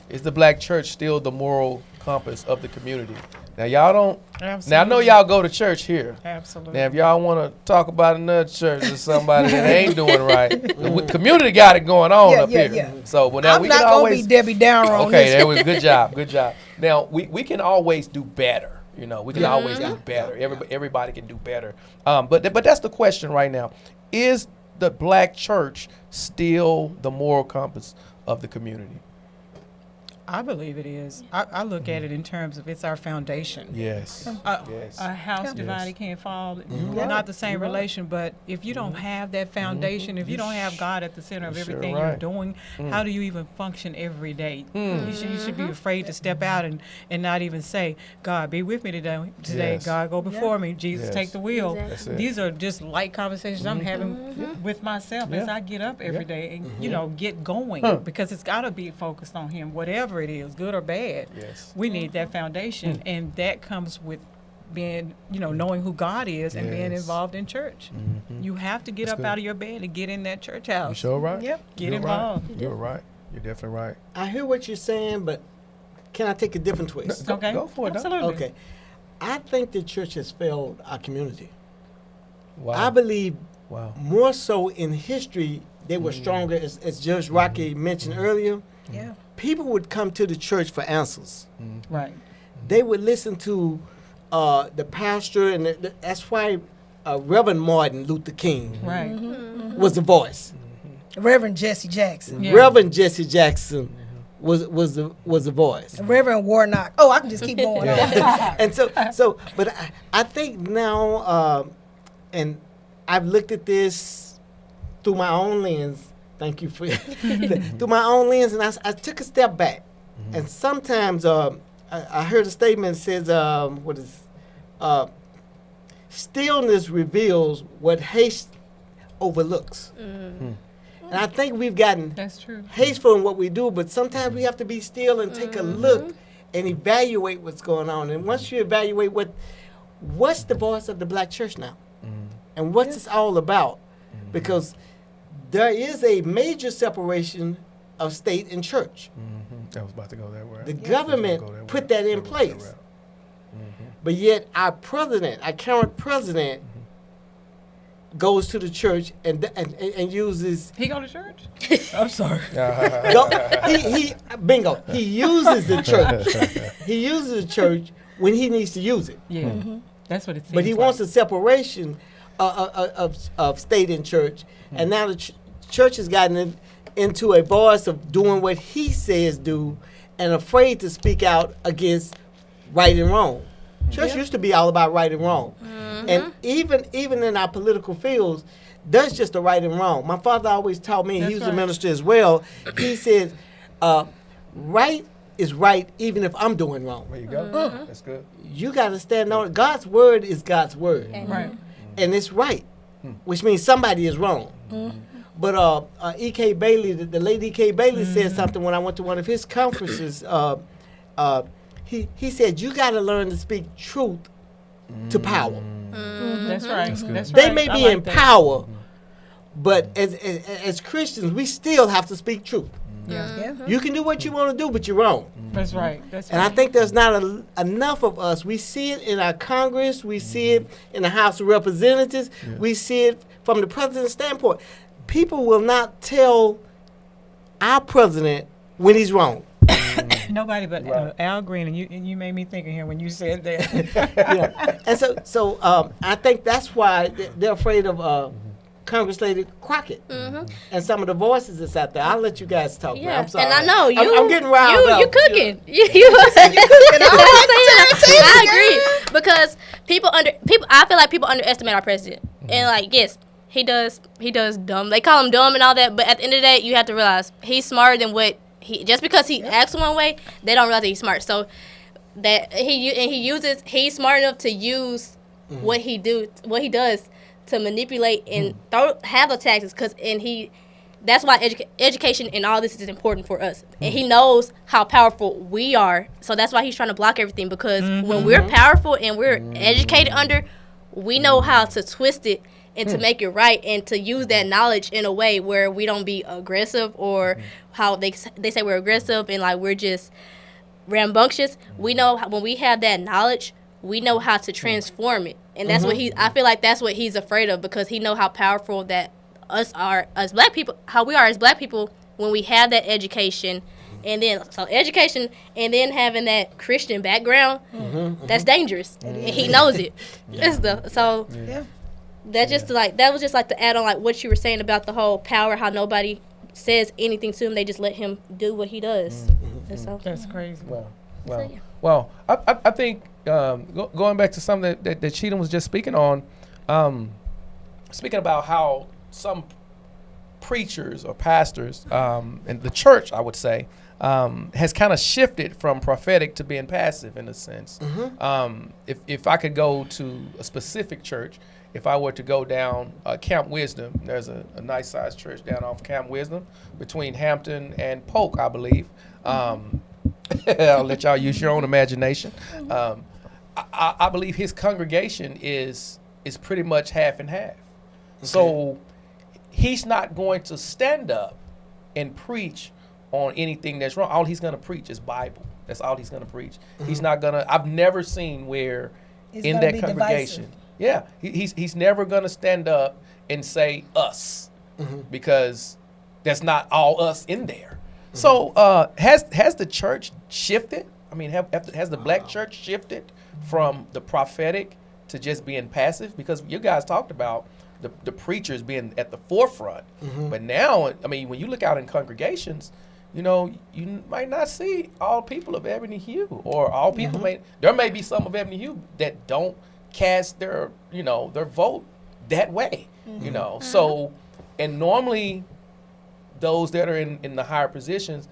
Is the black church still the moral compass of the community? Now y'all don't. Absolutely. Now I know y'all go to church here. Absolutely. Now if y'all want to talk about another church or somebody that ain't doing right, the community got it going on Yeah, up yeah, here. yeah. So well, now I'm we not can gonna always. be Debbie Downer on Okay, this. that was good job. Good job. Now we can always do better. You know, we can always do better. Everybody can do better. But that's the question right now. Is the black church still the moral compass of the community? I believe it is. I look at it in terms of it's our foundation. Yes. Yes. A house divided can't fall. Not the same relation, but if you don't have that foundation, if you don't have God at the center of You're sure everything right. you're doing, how do you even function every day? You should be afraid to step out and not even say, God, be with me today. Yes. God, go before me. Jesus, Yes. take the wheel. Exactly. That's it. These are just light conversations I'm having with myself as I get up every day and, get going because it's got to be focused on Him, whatever it is, good or bad. Yes. We need that foundation, and that comes with being, knowing who God is and being Yes. involved in church. You have to get That's up good. out of your bed and get in that church You house. sure right? Yep. Get You're involved. Right. You're right. You're definitely right. I hear what you're saying, but can I take a different twist? Go- Okay. go for it, Doc. Absolutely. Okay. I think the church has failed our community. Wow. I believe Wow. more so in history, they were stronger, as Judge Rocky mentioned earlier. Yeah. People would come to the church for answers. Right. They would listen to the pastor, and that's why Reverend Martin Luther King Right. was the voice. Reverend Jesse Jackson. Yeah. Reverend Jesse Jackson was the voice. Reverend Warnock. Oh, I can just keep going on. And but I think now, and I've looked at this through my own lens. Thank you for through my own lens, and I took a step back. And sometimes I heard a statement that says, stillness reveals what haste overlooks. And I think we've gotten That's true. hasteful in what we do, but sometimes we have to be still and take a look and evaluate what's going on. And once you evaluate what's the voice of the black church now, and what's this all about, because there is a major separation of state and church. I was about to go that way. The government put that in place, but yet our current president, goes to the church and uses. He go to church? I'm sorry. Bingo. He uses the church. He uses the church when he needs to use it. Yeah. That's what it seems But he like. wants a separation of state and church. And now the church has gotten into a voice of doing what he says do and afraid to speak out against right and wrong. Church used to be all about right and wrong. And even in our political fields, there's just a right and wrong. My father always taught me, he That's was right. a minister as well, he said, right is right even if I'm doing wrong. There you go. That's good. You got to stand on it. God's word is God's word. Right. And it's right, which means somebody is wrong. But E.K. Bailey, the late E.K. Bailey said something when I went to one of his conferences. He said, you got to learn to speak truth to power. That's right. That's They right. may I be like in that. power, but as Christians, we still have to speak truth. Yeah. Yeah. You can do what you want to do, but you're wrong. That's right. That's And I right. think there's not enough of us. We see it in our Congress. We see it in the House of Representatives. We see it from the president's standpoint. People will not tell our president when he's wrong. Nobody but Al Green, and you made me think of him when you said that. Yeah. And so I think that's why they're afraid of Congress Lady Crockett and some of the voices that's out there. I'll let you guys talk. Man. Yeah, I'm sorry. and I know you. I'm getting riled up. You cooking. You I agree because I feel like people underestimate our president, and like yes, he does dumb. They call him dumb and all that, but at the end of the day, you have to realize he's smarter than what he. Just because he acts one way, they don't realize that he's smart. So that he's smart enough to use what he does to manipulate and have the taxes, that's why education and all this is important for us. And he knows how powerful we are. So that's why he's trying to block everything, because when we're powerful and we're educated under, we know how to twist it and to make it right and to use that knowledge in a way where we don't be aggressive, or how they say we're aggressive and like we're just rambunctious. We know when we have that knowledge, we know how to transform it. And that's what I feel like that's what he's afraid of, because he know how powerful that as black people, how we are as black people when we have that education, and then education and then having that Christian background, that's dangerous. And he knows it. Yeah. That was just like to add on like what you were saying about the whole power, how nobody says anything to him, they just let him do what he does. And so That's crazy. Well, I think going back to something that Cheatham was just speaking on, speaking about how some preachers or pastors in the church, I would say, has kind of shifted from prophetic to being passive in a sense. If I could go to a specific church, if I were to go down Camp Wisdom, there's a nice sized church down off Camp Wisdom between Hampton and Polk, I believe. I'll let y'all use your own imagination. I believe his congregation is pretty much half and half. So he's not going to stand up and preach on anything that's wrong. All he's going to preach is Bible. That's all he's going to preach. He's not going to, I've never seen where in that congregation, he's never going to stand up and say us, because that's not all us in there. So has the church shifted? I mean, has the black church shifted from the prophetic to just being passive? Because you guys talked about the preachers being at the forefront. But now, I mean, when you look out in congregations, you know, you might not see all people of ebony hue, or all people there may be some of ebony hue that don't cast their vote that way, you know. So, and normally those that are in the higher positions,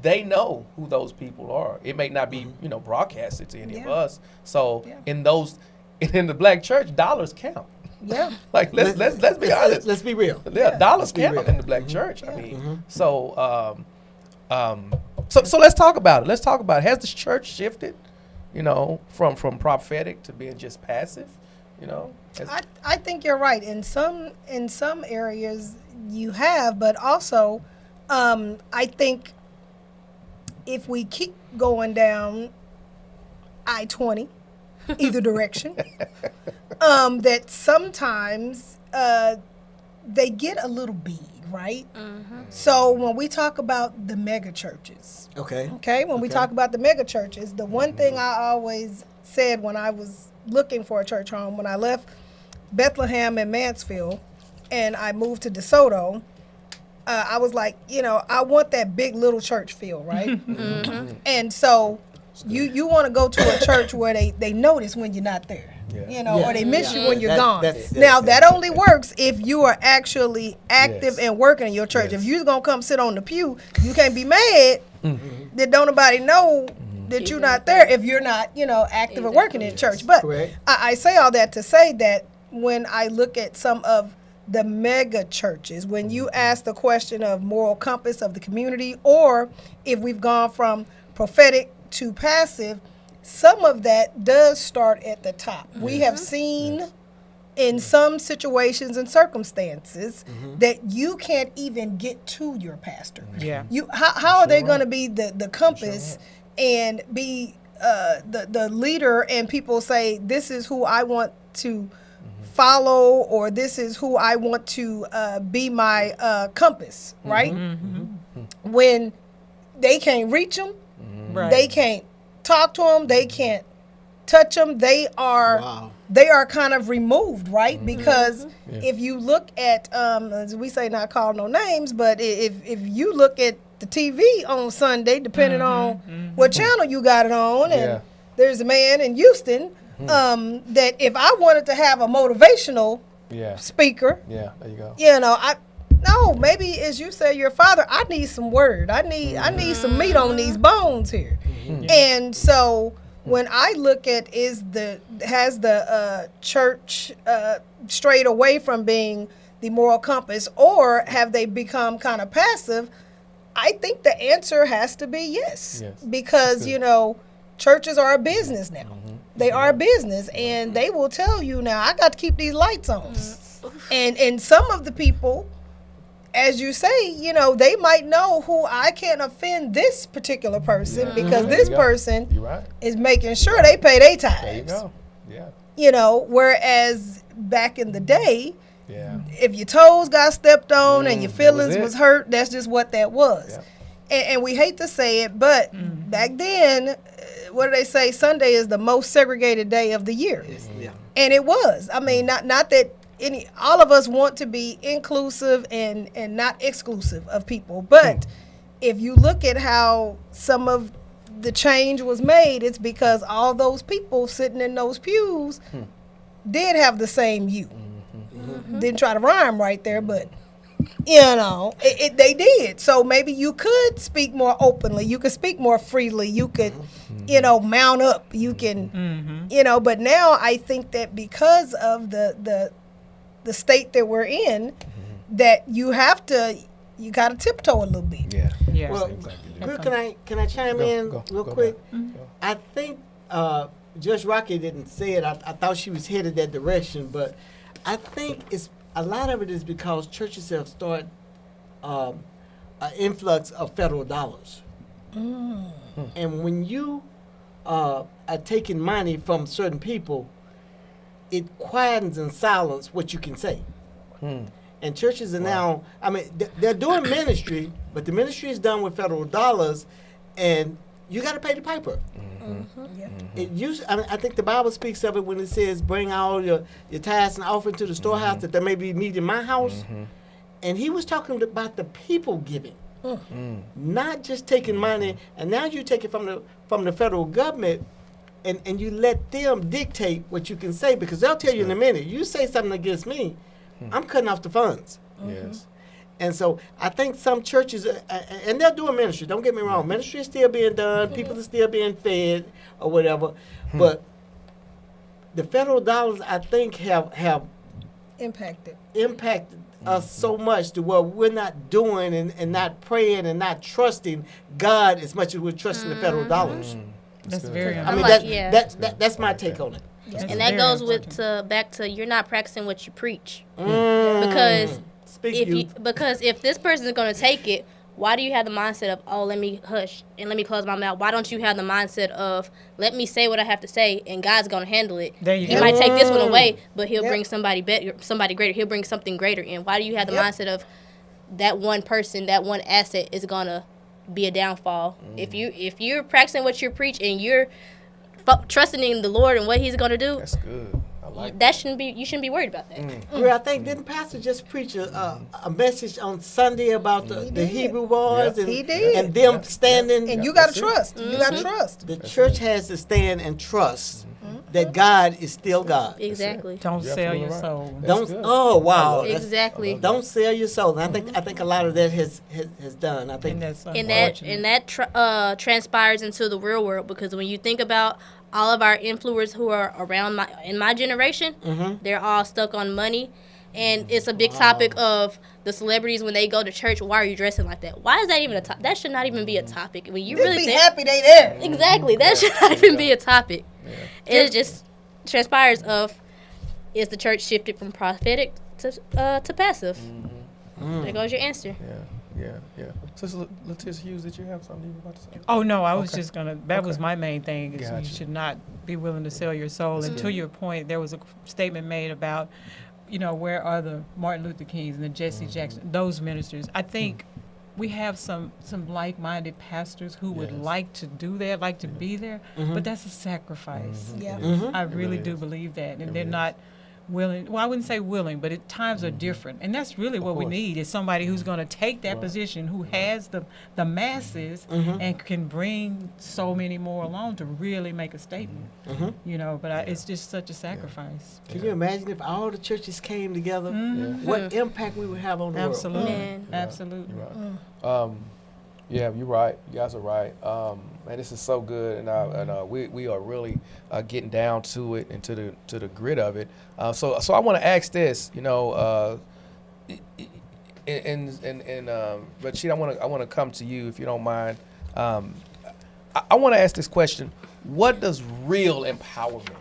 they know who those people are. It may not be, broadcasted to any of us. So in the black church, dollars count. Yeah. Like let's be honest. Let's be real. Yeah, dollars count in the black church. I mean, so let's talk about it. Let's talk about it. Has the church shifted, from prophetic to being just passive? I think you're right. In some areas you have, but also I think if we keep going down I-20, either direction, that sometimes they get a little big, right? So when we talk about the mega churches, when we talk about the mega churches, the one thing I always said when I was looking for a church home, when I left Bethlehem and Mansfield and I moved to DeSoto, I was like, I want that big little church feel, right? And so you want to go to a church where they notice when you're not there, or they miss you when you're gone. Now, that only works if you are actually active and working in your church. If you're going to come sit on the pew, you can't be mad that don't nobody know that you're not there if you're not, active and working in church. But I say all that to say that when I look at some of the mega churches, when you ask the question of moral compass of the community, or if we've gone from prophetic to passive, some of that does start at the top. We have seen in some situations and circumstances that you can't even get to your pastor. How are they going to be the compass and be the leader, and people say, this is who I want to follow, or this is who I want to be my compass, right? When they can't reach them, they can't talk to them, they can't touch them, they are kind of removed, right? Because if you look at, as we say, not call no names, but if you look at the TV on Sunday, depending on what channel you got it on, and there's a man in Houston that if I wanted to have a motivational speaker, there you go. maybe as you say, your father, I need some word. I need some meat on these bones here. And so when I look at has the church strayed away from being the moral compass, or have they become kind of passive? I think the answer has to be yes, Yes. because That's you good. know, churches are a business now. They are a business, and they will tell you now, I got to keep these lights on. And some of the people, as you say, you know, they might know who I can't offend this particular person because There this you go. person You're right. is making sure they pay their There you tithes. go. Yeah. You know, whereas back in the day, Yeah. if your toes got stepped on and your that was feelings it. was hurt, that's just what that was. Yeah. And we hate to say it, but back then, what do they say? Sunday is the most segregated day of the year. Yeah. And it was. I mean, not that all of us want to be inclusive and not exclusive of people, but if you look at how some of the change was made, it's because all those people sitting in those pews did have the same you. Didn't try to rhyme right there, but you know, they did. So maybe you could speak more openly. You could speak more freely. You could, you know, mount up. You can, you know. But now I think that because of the state that we're in, that you got to tiptoe a little bit. Yeah. Yeah. Well, Exactly. Drew, can I chime in real quick? I think Judge Rocky didn't say it. I thought she was headed that direction, but I think it's a lot of it is because churches have started an influx of federal dollars, and when you are taking money from certain people, it quietens and silences what you can say. And churches are now, I mean, they're doing ministry, but the ministry is done with federal dollars, and you got to pay the piper. Yeah. It I mean, I think the Bible speaks of it when it says, "Bring all your tithes and offering to the storehouse, that there may be meat in my house." And he was talking about the people giving, not just taking money. And now you take it from the federal government, and you let them dictate what you can say, because they'll tell you in a minute. You say something against me, I'm cutting off the funds. Yes. And so I think some churches, and they're doing ministry, don't get me wrong, ministry is still being done, people are still being fed or whatever, but the federal dollars, I think, have Impacted. impacted us so much to where we're not doing and not praying and not trusting God as much as we're trusting the federal dollars. That's good. very I mean, like, that's my take on it. That's And that very goes important. with back to you're not practicing what you preach. Because Speak because if this person is going to take it, why do you have the mindset of, oh, let me hush and let me close my mouth? Why don't you have the mindset of, let me say what I have to say and God's going to handle it? There you He go. might take this one away, but he'll Yep. bring somebody better, somebody greater. He'll bring something greater in. Why do you have the Yep. mindset of that one person, that one asset is going to be a downfall? If you're practicing what you preach and you're trusting in the Lord and what he's going to do, That's good. I like that shouldn't be, you shouldn't be worried about that. Well, I think, didn't Pastor just preach a message on Sunday about the did. Hebrew boys Yeah. and, He did. and them standing? And you got to that's it. trust. You got to trust. The church has to stand and trust that God is still God. Exactly. Don't You're sell absolutely your right. soul. That's Don't. good. Oh wow. That's- Exactly. Don't sell your soul. And I think a lot of that has done. I think. And that's And that unfortunate. transpires into the real world, because when you think about all of our influencers who are around in my generation, they're all stuck on money, and it's a big topic of the celebrities when they go to church. Why are you dressing like that? Why is that even a topic? That should not even be a topic. When you Just really be think, happy they there. exactly, that should not even be a topic. It just transpires of, is the church shifted from prophetic to passive? There goes your answer. Yeah. Sister Letitia Hughes, did you have something you were about to say? Oh no, I was Okay. just gonna. That was Okay. my main thing. Is Gotcha. you should not be willing to sell your soul. And to your point, there was a statement made about, where are the Martin Luther Kings and the Jesse Jackson, those ministers. I think we have some like-minded pastors who would Yes. like to do that, like to be there, but that's a sacrifice. Yeah. I It really really do is. believe that, and It they're really not willing. Well, I wouldn't say willing, but times are different, and that's really what we course. need is somebody who's going to take that Right. position, who has the masses, and can bring so many more along to really make a statement. But it's just such a sacrifice. Can you imagine if all the churches came together? Mhm. What impact we would have on the Absolutely, Man. absolutely. You're right. Yeah, you're right. You guys are right. Man, this is so good, and we are really getting down to it and to the grit of it. So I want to ask this. Rashid, I want to come to you if you don't mind. I want to ask this question: what does real empowerment?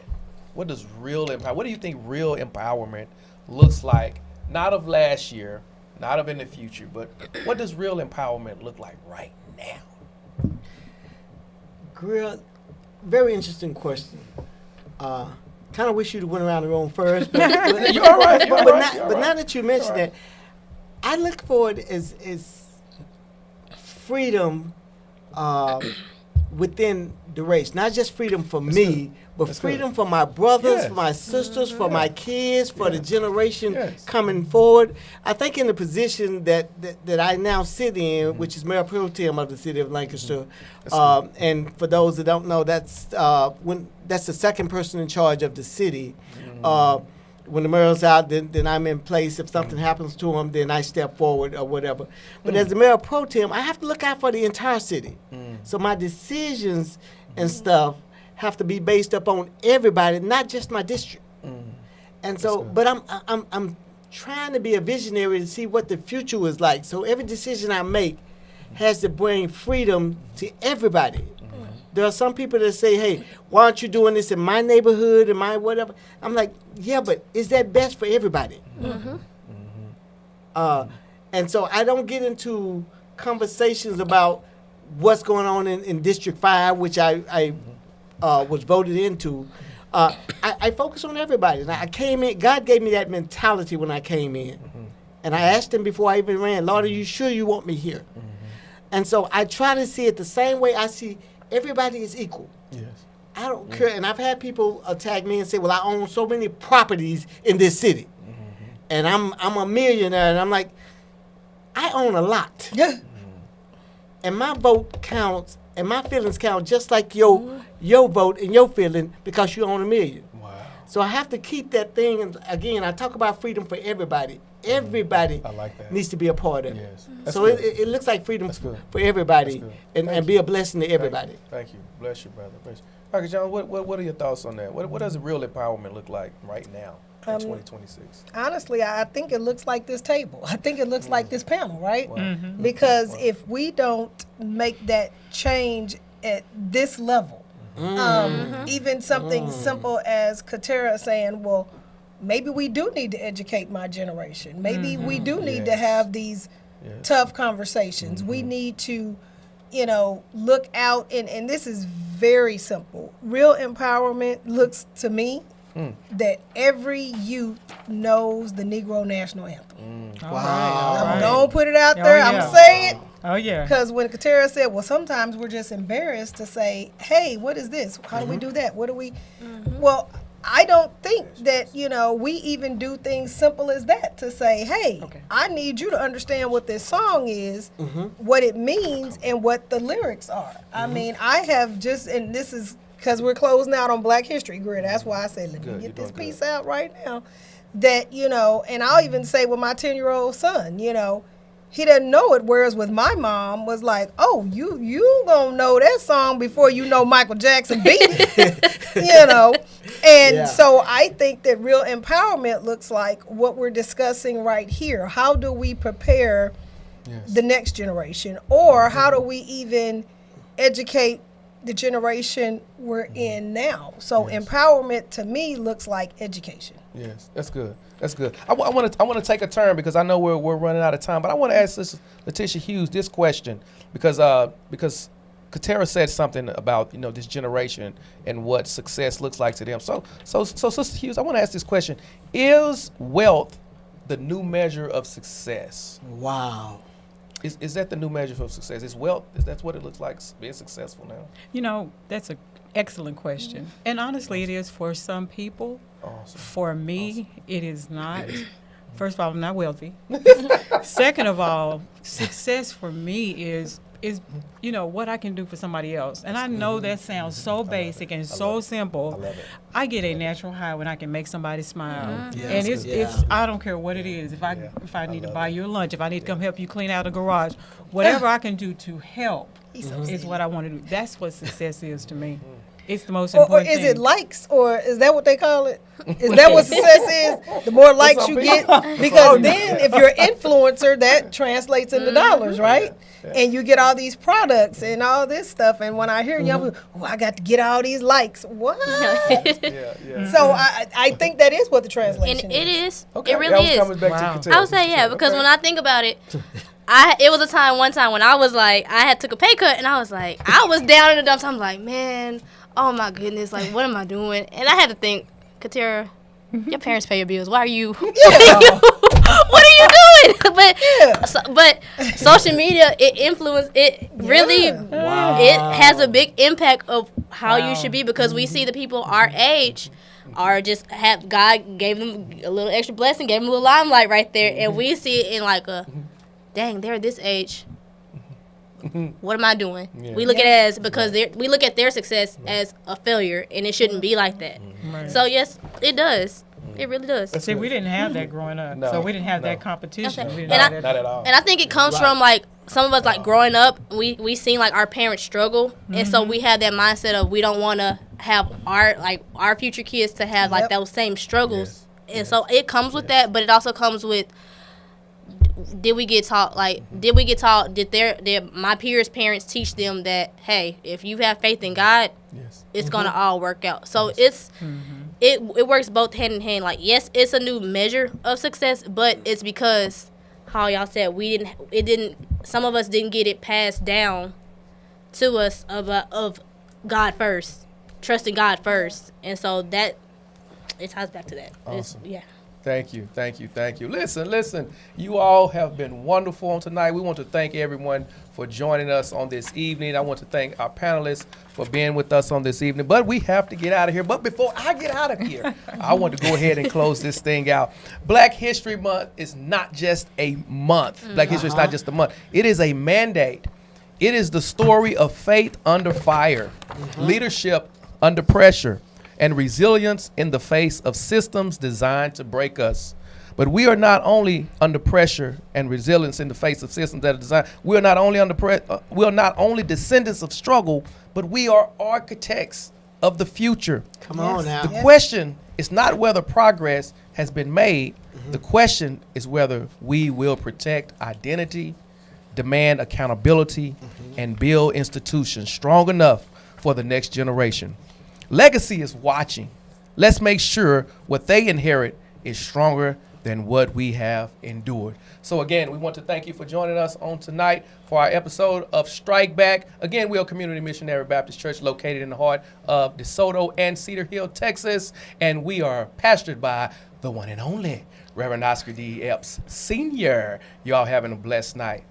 What does real empower? What do you think real empowerment looks like? Not of last year, not of in the future, but what does real empowerment look like right now? Grill, very interesting question. Kind of wish you'd went around the room first, but You're all right. You're all right. You're all but right. now that you mentioned that, I look for it as freedom within the race, not just freedom for me, but That's freedom good. for my brothers, Yes. for my sisters, for my kids, for the generation Yes. coming forward. I think in the position that I now sit in, Mm-hmm. which is Mayor Pro Tem of the city of Lancaster, That's and for those that don't know, that's the second person in charge of the city. Mm-hmm. When the mayor's out, then I'm in place. If something happens to him, then I step forward or whatever. But Mm. as the mayor pro tem, I have to look out for the entire city. Mm. So my decisions and stuff have to be based upon everybody, not just my district. And so, good. but I'm trying to be a visionary to see what the future is like. So every decision I make has to bring freedom to everybody. There are some people that say, hey, why aren't you doing this in my neighborhood, in my whatever? I'm like, yeah, but is that best for everybody? And so I don't get into conversations about what's going on in District 5, which I was voted into. I focus on everybody. And I came in, God gave me that mentality when I came in. And I asked him before I even ran, Lord, are you sure you want me here? And so I try to see it the same way I see everybody is equal. Yes. I don't care. And I've had people attack me and say, well, I own so many properties in this city. And I'm a millionaire. And I'm like, I own a lot. And my vote counts and my feelings count just like your vote and your feeling because you own $1 million. Wow. So I have to keep that thing. And again, I talk about freedom for everybody. Everybody I like that. needs to be a part of it. Yes. That's So good. it looks like freedom That's good. for everybody That's good. and Thank be a blessing to everybody. Thank you. Bless you, brother. Bless you. Dr. John, what are your thoughts on that? What does real empowerment look like right now in 2026? Honestly, I think it looks like this table. I think it looks like this panel, right? Because if we don't make that change at this level, even something simple as Katera saying, well, maybe we do need to educate my generation. Maybe we do need to Yes. have these tough conversations. We need to, look out, and this is very simple. Real empowerment looks to me that every youth knows the Negro National Anthem. All right. I'm going to put it out Oh, there. I'm yeah. going to say it. Oh, yeah. Because when Katera said, well, sometimes we're just embarrassed to say, hey, what is this? How do we do that? What do we? Well, I don't think that, we even do things simple as that to say, hey, I need you to understand what this song is, what it means, and what the lyrics are. I mean, I have just, and this is because we're closing out on Black History Grid. That's why I say, let Good, me you're get this doing piece out right now. That, and I'll even say with my 10-year-old son, he doesn't know it, whereas with my mom was like, oh, you gonna know that song before you know Michael Jackson beat it, And Yeah. so I think that real empowerment looks like what we're discussing right here. How do we prepare the next generation? Or how do we even educate the generation we're in now? So empowerment to me looks like education. Yes, that's good. That's good. I want to take a turn because I know we're running out of time, but I want to ask this Letitia Hughes this question because Katera said something about this generation and what success looks like to them. So Sister Hughes, I want to ask this question: is wealth the new measure of success? Wow. Is that the new measure of success? Is wealth? Is that what it looks like being successful now? That's an excellent question. And honestly, it is for some people. Awesome. For me, it is not. First of all, I'm not wealthy. Second of all, success for me is what I can do for somebody else. And I know that sounds so basic and so simple. I love it. I get a natural high when I can make somebody smile. Yeah, And that's it's good. I don't care what it is. If I need to love buy you lunch, if I need to come help you clean out a garage, whatever I can do to help He's so is sweet. what I want to do. That's what success is to me. It's the most Or important is thing. it likes, or is that what they call it? Is that what success is? The more likes some you people- get, because then if you're an influencer, that translates into dollars, right? And you get all these products and all this stuff. And when I hear young people, oh, I got to get all these likes. What? Yeah. So I think that is what the And translation it is. is. Okay. It really that was is. coming back Wow. to I would say yeah, because when I think about it, it was one time when I was like, I had took a pay cut and I was like, I was down in the dumps. I'm like, man, oh my goodness, like what am I doing? And I had to think, Katira, your parents pay your bills. Why are you? What are you doing? But social media, it really it has a big impact of how you should be, because we see the people our age are just have God gave them a little extra blessing, gave them a little limelight right there, and we see it in like a dang, they're this age. What am I doing? Yeah. We look at it as because we look at their success as a failure, and it shouldn't be like that. Right. So yes, it does. It really does. See, we didn't have that growing up, No, so we didn't have no. that competition. Okay. We didn't And have I- that. Not at all. And I think it comes from like some of us like growing up, we seen like our parents struggle, and so we had that mindset of we don't want to have our future kids to have like Yep. those same struggles, and so it comes with that, but it also comes with did we get taught did my peers' parents teach them that hey, if you have faith in God, Yes. it's gonna all work out. So it's it works both hand in hand. Like yes, it's a new measure of success, but it's because how y'all said some of us didn't get it passed down to us of God first, trusting God first, and so that it ties back to that. Awesome. Yeah. Thank you. Listen. You all have been wonderful on tonight. We want to thank everyone for joining us on this evening. I want to thank our panelists for being with us on this evening. But we have to get out of here. But before I get out of here, I want to go ahead and close this thing out. Black History Month is not just a month. Black History is not just a month. It is a mandate. It is the story of faith under fire, leadership under pressure, and resilience in the face of systems designed to break us. But we are not only under pressure and resilience in the face of systems that are designed. We are not only we are not only descendants of struggle, but we are architects of the future. Come on now. The question is not whether progress has been made. The question is whether we will protect identity, demand accountability, and build institutions strong enough for the next generation. Legacy is watching. Let's make sure what they inherit is stronger than what we have endured. So again, we want to thank you for joining us on tonight for our episode of Strike Back. Again, we are Community Missionary Baptist Church located in the heart of DeSoto and Cedar Hill, Texas. And we are pastored by the one and only Reverend Oscar D. Epps Sr. Y'all having a blessed night.